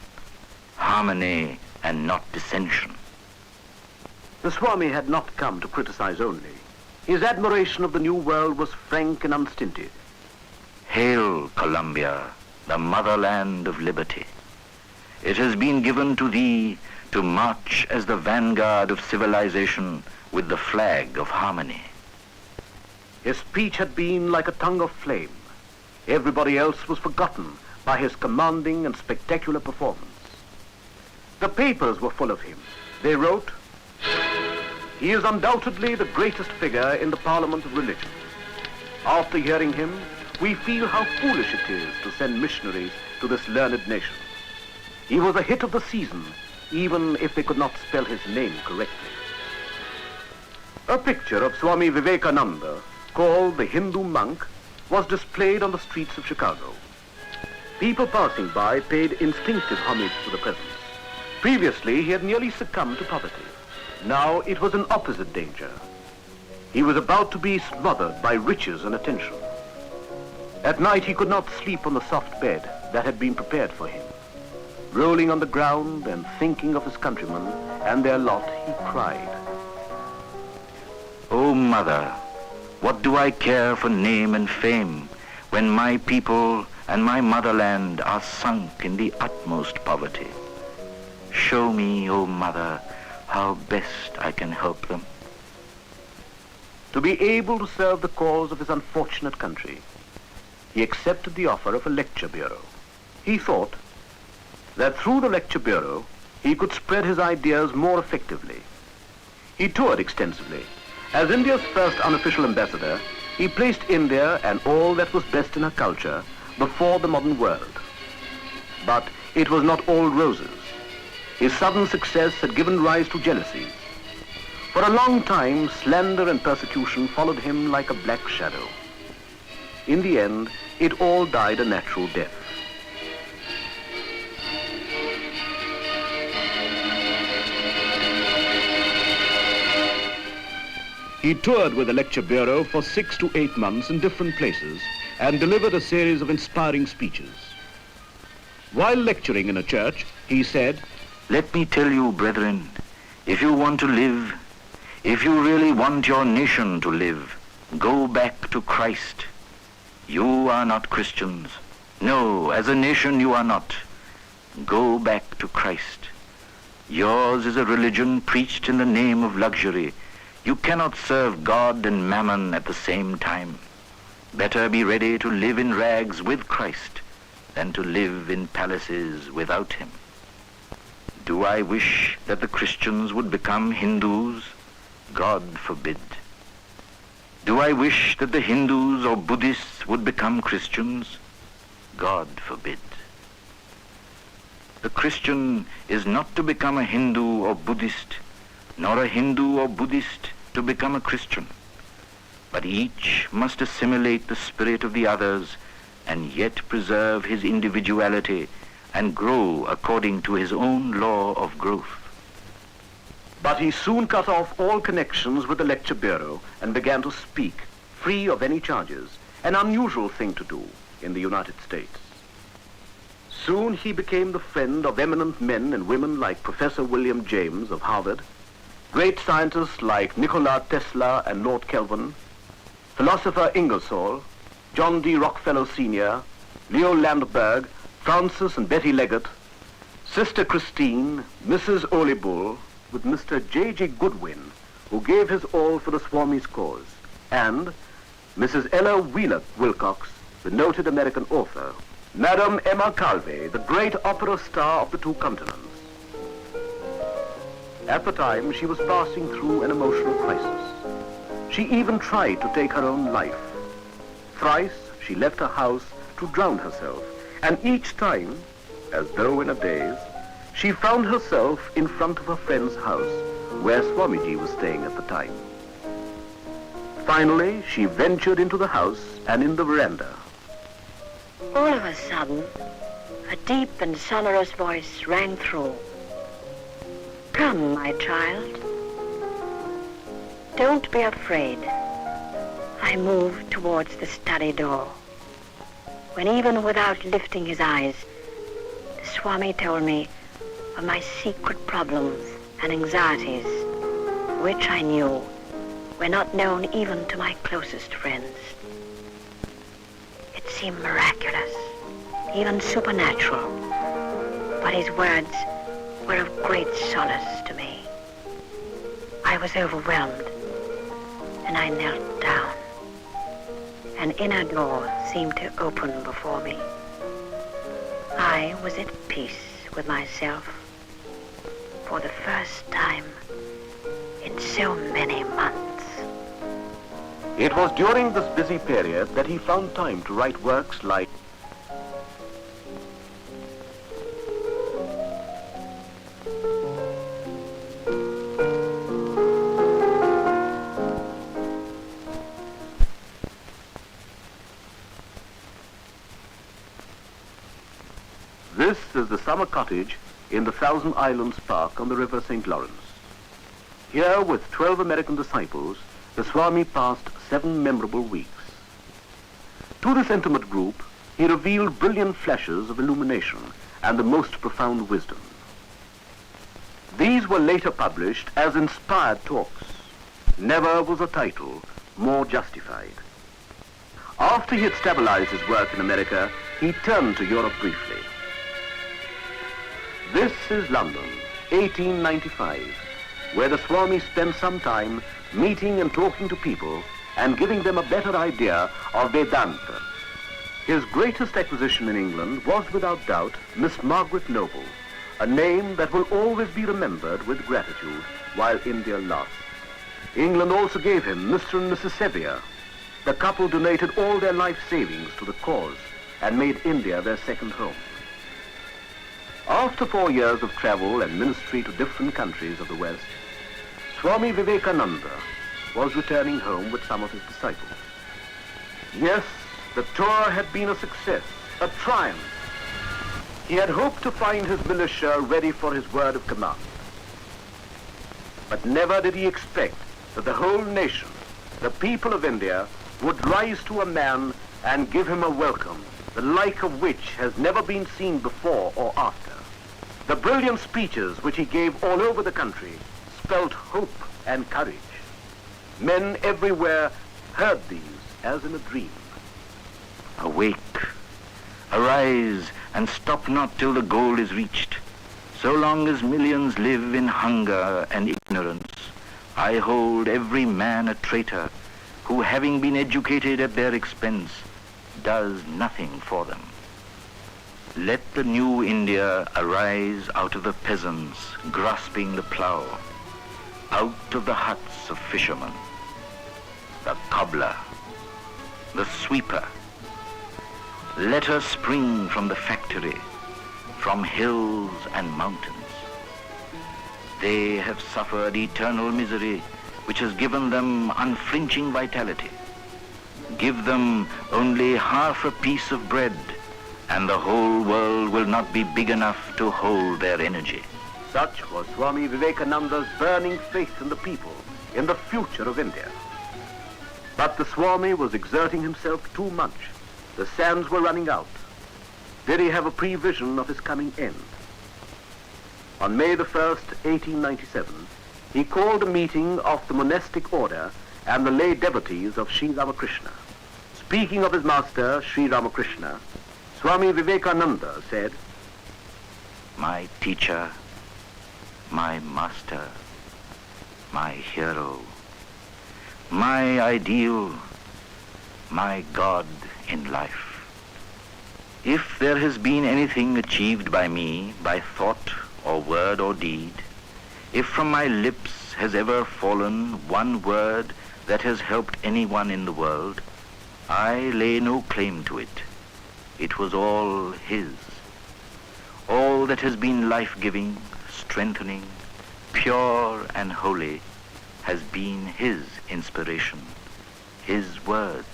Speaker 3: harmony and not dissension.
Speaker 1: The Swami had not come to criticize only. His admiration of the new world was frank and unstinted.
Speaker 3: Hail, Columbia, the motherland of liberty. It has been given to thee to march as the vanguard of civilization with the flag of harmony.
Speaker 1: His speech had been like a tongue of flame. Everybody else was forgotten by his commanding and spectacular performance. The papers were full of him. They wrote, "He is undoubtedly the greatest figure in the Parliament of Religion. After hearing him, we feel how foolish it is to send missionaries to this learned nation. He was a hit of the season, even if they could not spell his name correctly." A picture of Swami Vivekananda, called the Hindu monk, was displayed on the streets of Chicago. People passing by paid instinctive homage to the presence. Previously, he had nearly succumbed to poverty. Now it was an opposite danger. He was about to be smothered by riches and attention. At night, he could not sleep on the soft bed that had been prepared for him. Rolling on the ground and thinking of his countrymen and their lot, he cried,
Speaker 3: "O Mother, what do I care for name and fame when my people and my motherland are sunk in the utmost poverty? Show me, O Mother, how best I can help them."
Speaker 1: To be able to serve the cause of his unfortunate country, he accepted the offer of a lecture bureau. He thought that through the lecture bureau, he could spread his ideas more effectively. He toured extensively. As India's first unofficial ambassador, he placed India and all that was best in her culture before the modern world. But it was not all roses. His sudden success had given rise to jealousies. For a long time, slander and persecution followed him like a black shadow. In the end, it all died a natural death. He toured with the lecture bureau for 6 to 8 months in different places and delivered a series of inspiring speeches. While lecturing in a church, he said,
Speaker 3: "Let me tell you, brethren, if you want to live, if you really want your nation to live, go back to Christ. You are not Christians. No, as a nation you are not. Go back to Christ. Yours is a religion preached in the name of luxury. You cannot serve God and mammon at the same time. Better be ready to live in rags with Christ than to live in palaces without him." Do I wish that the Christians would become Hindus? God forbid. Do I wish that the Hindus or Buddhists would become Christians? God forbid. The Christian is not to become a Hindu or Buddhist, nor a Hindu or Buddhist to become a Christian, but each must assimilate the spirit of the others and yet preserve his individuality and grow according to his own law of growth.
Speaker 1: But he soon cut off all connections with the lecture bureau and began to speak, free of any charges, an unusual thing to do in the United States. Soon he became the friend of eminent men and women like Professor William James of Harvard, great scientists like Nikola Tesla and Lord Kelvin, philosopher Ingersoll, John D. Rockefeller Sr., Leo Landberg, Francis and Betty Leggett, Sister Christine, Mrs. Olibull, with Mr. J.J. Goodwin, who gave his all for the Swami's cause, and Mrs. Ella Wheeler Wilcox, the noted American author, Madame Emma Calvé, the great opera star of the two continents. At the time, she was passing through an emotional crisis. She even tried to take her own life. Thrice, she left her house to drown herself, and each time, as though in a daze, she found herself in front of a friend's house where Swamiji was staying at the time. Finally, she ventured into the house and in the veranda.
Speaker 7: All of a sudden, a deep and sonorous voice rang through. "Come, my child. Don't be afraid." I moved towards the study door, when even without lifting his eyes, the Swami told me of my secret problems and anxieties, which I knew were not known even to my closest friends. It seemed miraculous, even supernatural, but his words were of great solace to me. I was overwhelmed, and I knelt down. an inner door seemed to open before me. I was at peace with myself for the first time in so many months.
Speaker 1: It was during this busy period that he found time to write works like This is the summer cottage in the Thousand Islands Park on the river St. Lawrence. Here, with 12 American disciples, the Swami passed 7 memorable weeks. To this intimate group, he revealed brilliant flashes of illumination and the most profound wisdom. These were later published as inspired talks. Never was a title more justified. After he had stabilized his work in America, he turned to Europe briefly. This is London, 1895, where the Swami spent some time meeting and talking to people and giving them a better idea of Vedanta. His greatest acquisition in England was without doubt Miss Margaret Noble, a name that will always be remembered with gratitude while India lasts. England also gave him Mr. and Mrs. Sevier. The couple donated all their life savings to the cause and made India their second home. After 4 years of travel and ministry to different countries of the West, Swami Vivekananda was returning home with some of his disciples. Yes, the tour had been a success, a triumph. He had hoped to find his militia ready for his word of command. But never did he expect that the whole nation, the people of India, would rise to a man and give him a welcome, the like of which has never been seen before or after. The brilliant speeches which he gave all over the country spelt hope and courage. Men everywhere heard these as in a dream.
Speaker 3: Awake, arise, and stop not till the goal is reached. So long as millions live in hunger and ignorance, I hold every man a traitor who, having been educated at their expense, does nothing for them. Let the new India arise out of the peasants grasping the plough, out of the huts of fishermen, the cobbler, the sweeper. Let her spring from the factory, from hills and mountains. They have suffered eternal misery, which has given them unflinching vitality. Give them only half a piece of bread, and the whole world will not be big enough to hold their energy.
Speaker 1: Such was Swami Vivekananda's burning faith in the people, in the future of India. But the Swami was exerting himself too much. The sands were running out. Did he have a prevision of his coming end? On May the 1st, 1897, he called a meeting of the monastic order and the lay devotees of Sri Ramakrishna. Speaking of his master, Sri Ramakrishna, Swami Vivekananda said,
Speaker 3: My teacher, my master, my hero, my ideal, my God in life. If there has been anything achieved by me, by thought or word or deed, if from my lips has ever fallen one word that has helped anyone in the world, I lay no claim to it. It was all his. All that has been life-giving, strengthening, pure and holy has been his inspiration, his words,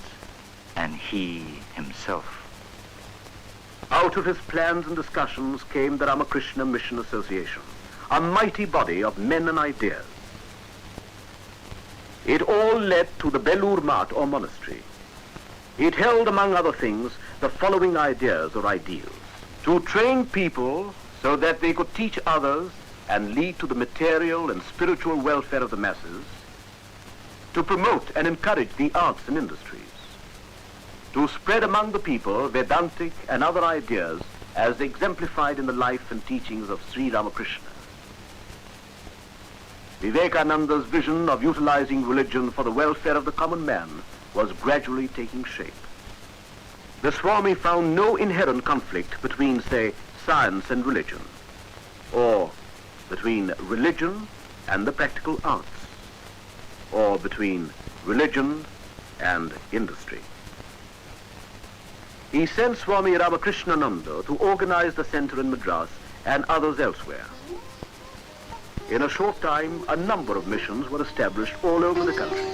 Speaker 3: and he himself.
Speaker 1: Out of his plans and discussions came the Ramakrishna Mission Association, a mighty body of men and ideas. It all led to the Belur Mat or monastery. It held, among other things, the following ideas or ideals: to train people so that they could teach others and lead to the material and spiritual welfare of the masses, to promote and encourage the arts and industries, to spread among the people Vedantic and other ideas as exemplified in the life and teachings of Sri Ramakrishna. Vivekananda's vision of utilizing religion for the welfare of the common man was gradually taking shape. The Swami found no inherent conflict between, say, science and religion, or between religion and the practical arts, or between religion and industry. He sent Swami Ramakrishnananda to organize the center in Madras and others elsewhere. In a short time, a number of missions were established all over the country,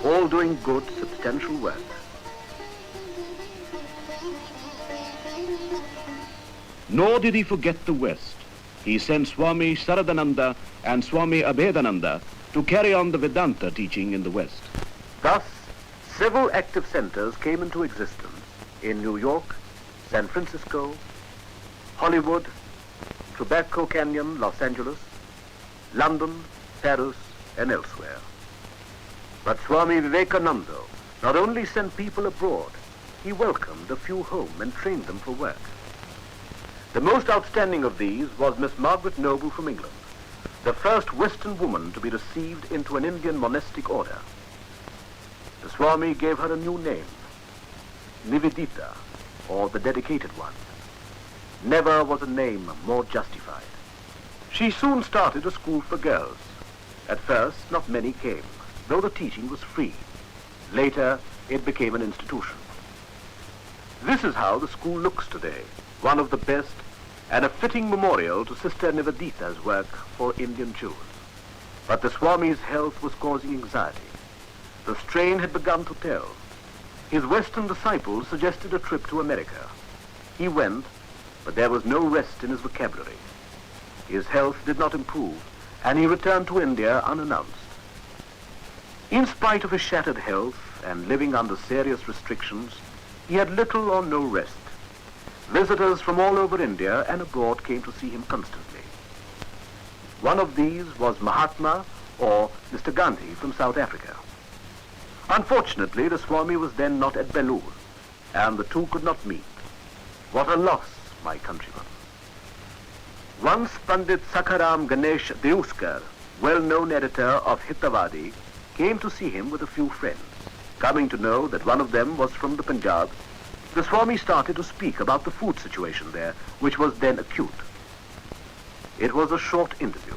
Speaker 1: all doing good, substantial work. Nor did he forget the West. He sent Swami Saradananda and Swami Abhedananda to carry on the Vedanta teaching in the West. Thus, several active centers came into existence in New York, San Francisco, Hollywood, Tobacco Canyon, Los Angeles, London, Paris, and elsewhere. But Swami Vivekananda not only sent people abroad, he welcomed a few home and trained them for work. The most outstanding of these was Miss Margaret Noble from England, the first Western woman to be received into an Indian monastic order. The Swami gave her a new name, Nivedita, or the dedicated one. Never was a name more justified. She soon started a school for girls. At first, not many came, though the teaching was free. Later, it became an institution. This is how the school looks today, one of the best and a fitting memorial to Sister Nivedita's work for Indian Jews. But the Swami's health was causing anxiety. The strain had begun to tell. His Western disciples suggested a trip to America. He went, but there was no rest in his vocabulary. His health did not improve, and he returned to India unannounced. In spite of his shattered health and living under serious restrictions, he had little or no rest. Visitors from all over India and abroad came to see him constantly. One of these was Mahatma, or Mr. Gandhi from South Africa. Unfortunately, the Swami was then not at Belur, and the two could not meet. What a loss, my countrymen. Once Pandit Sakharam Ganesh Deuskar, well-known editor of Hitavadi, came to see him with a few friends. Coming to know that one of them was from the Punjab, the Swami started to speak about the food situation there, which was then acute. It was a short interview.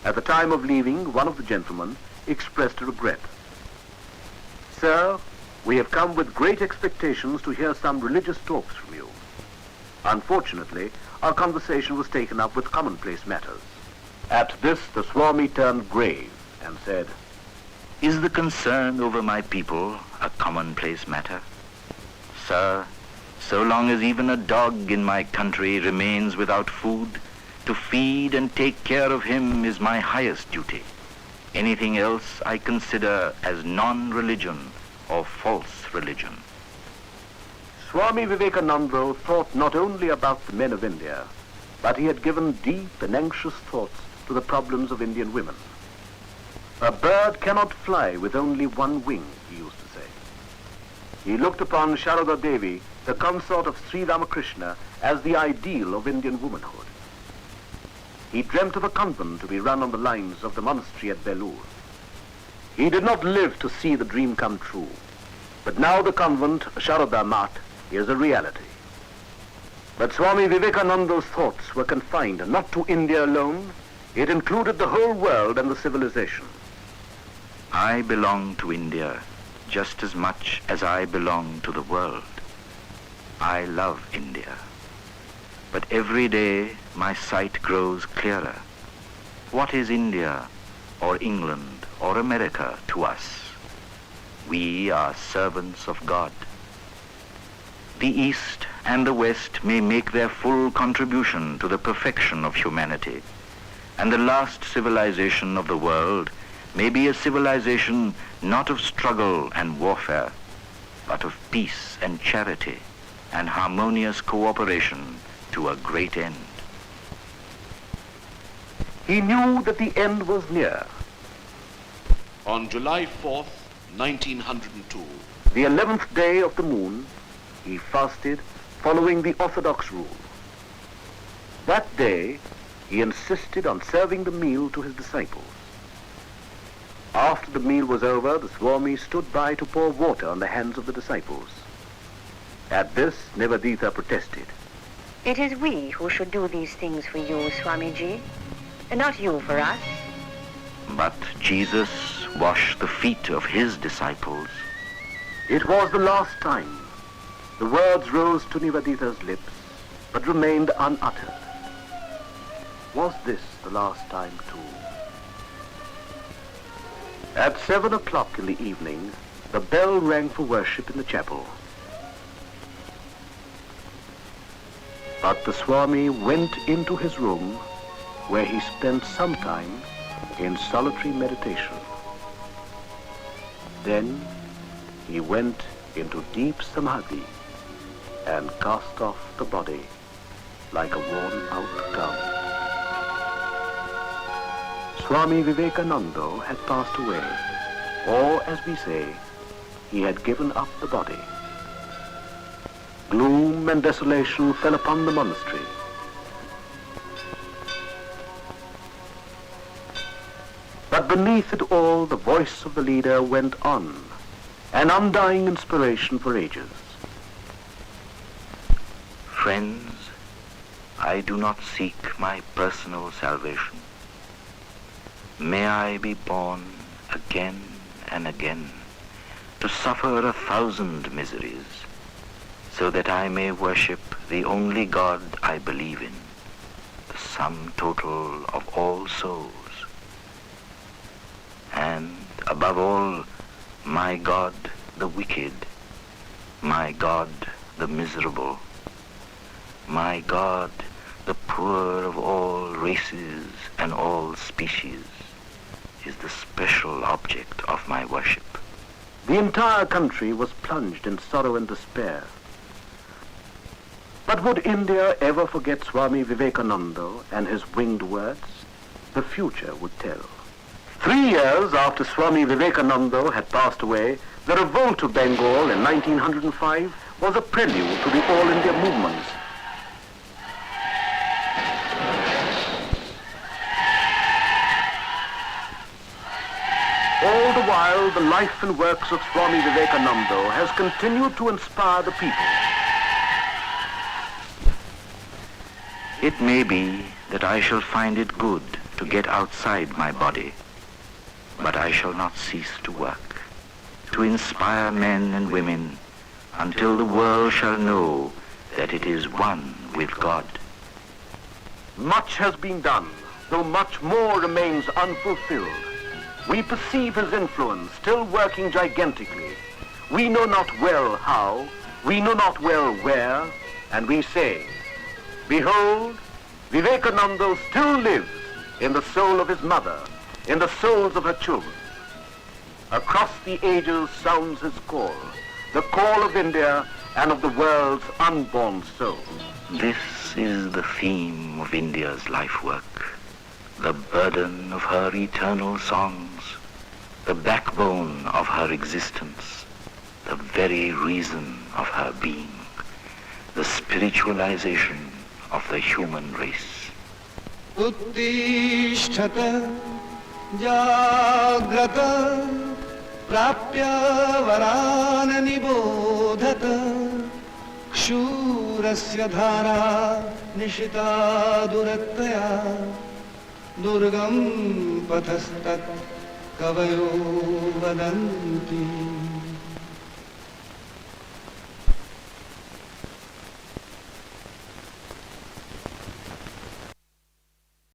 Speaker 1: At the time of leaving, one of the gentlemen expressed a regret. Sir, we have come with great expectations to hear some religious talks from you. Unfortunately, our conversation was taken up with commonplace matters. At this, the Swami turned grave and said,
Speaker 3: Is the concern over my people a commonplace matter? Sir, so long as even a dog in my country remains without food, to feed and take care of him is my highest duty. Anything else I consider as non-religion or false religion.
Speaker 1: Swami Vivekananda thought not only about the men of India, but he had given deep and anxious thoughts to the problems of Indian women. A bird cannot fly with only one wing, he used to say. He looked upon Sharada Devi, the consort of Sri Ramakrishna, as the ideal of Indian womanhood. He dreamt of a convent to be run on the lines of the monastery at Belur. He did not live to see the dream come true, but now the convent, Sharada Mat, is a reality. But Swami Vivekananda's thoughts were confined not to India alone. It included the whole world and the civilization.
Speaker 3: I belong to India just as much as I belong to the world. I love India. But every day my sight grows clearer. What is India or England or America to us? We are servants of God. The East and the West may make their full contribution to the perfection of humanity, and the last civilization of the world may be a civilization not of struggle and warfare, but of peace and charity and harmonious cooperation to a great end.
Speaker 1: He knew that the end was near.
Speaker 8: On July 4th, 1902,
Speaker 1: The 11th day of the moon, he fasted, following the orthodox rule. That day, he insisted on serving the meal to his disciples. After the meal was over, the Swami stood by to pour water on the hands of the disciples. At this, Nivedita protested.
Speaker 7: It is we who should do these things for you, Swamiji, and not you for us.
Speaker 3: But Jesus washed the feet of his disciples.
Speaker 1: It was the last time. The words rose to Nivedita's lips, but remained unuttered. Was this the last time too? At 7 o'clock in the evening, the bell rang for worship in the chapel. But the Swami went into his room, where he spent some time in solitary meditation. Then he went into deep samadhi and cast off the body like a worn-out gown. Swami Vivekananda had passed away, or, as we say, he had given up the body. Gloom and desolation fell upon the monastery. But beneath it all, the voice of the leader went on, an undying inspiration for ages.
Speaker 3: Friends, I do not seek my personal salvation. May I be born again and again to suffer 1,000 miseries, so that I may worship the only God I believe in, the sum total of all souls. And above all, my God the wicked, my God the miserable, my God the poor of all races and all species, is the special object of my worship.
Speaker 1: The entire country was plunged in sorrow and despair. But would India ever forget Swami Vivekananda and his winged words? The future would tell. 3 years after Swami Vivekananda had passed away, the revolt of Bengal in 1905 was a prelude to the All India movements. All the while, the life and works of Swami Vivekananda has continued to inspire the people.
Speaker 3: It may be that I shall find it good to get outside my body, but I shall not cease to work, to inspire men and women until the world shall know that it is one with God.
Speaker 1: Much has been done, though much more remains unfulfilled. We perceive his influence still working gigantically. We know not well how, we know not well where, and we say, behold, Vivekananda still lives in the soul of his mother, in the souls of her children. Across the ages sounds his call, the call of India and of the world's unborn soul.
Speaker 3: This is the theme of India's life work, the burden of her eternal songs, the backbone of her existence, the very reason of her being, the spiritualization of the human race.
Speaker 4: उत्तिष्ठत जाग्रत प्राप्य वरान निबोधत क्षूरस्य धारा निशिता दुरत्तया दुर्गम पथस्तत् कवयो वदन्ति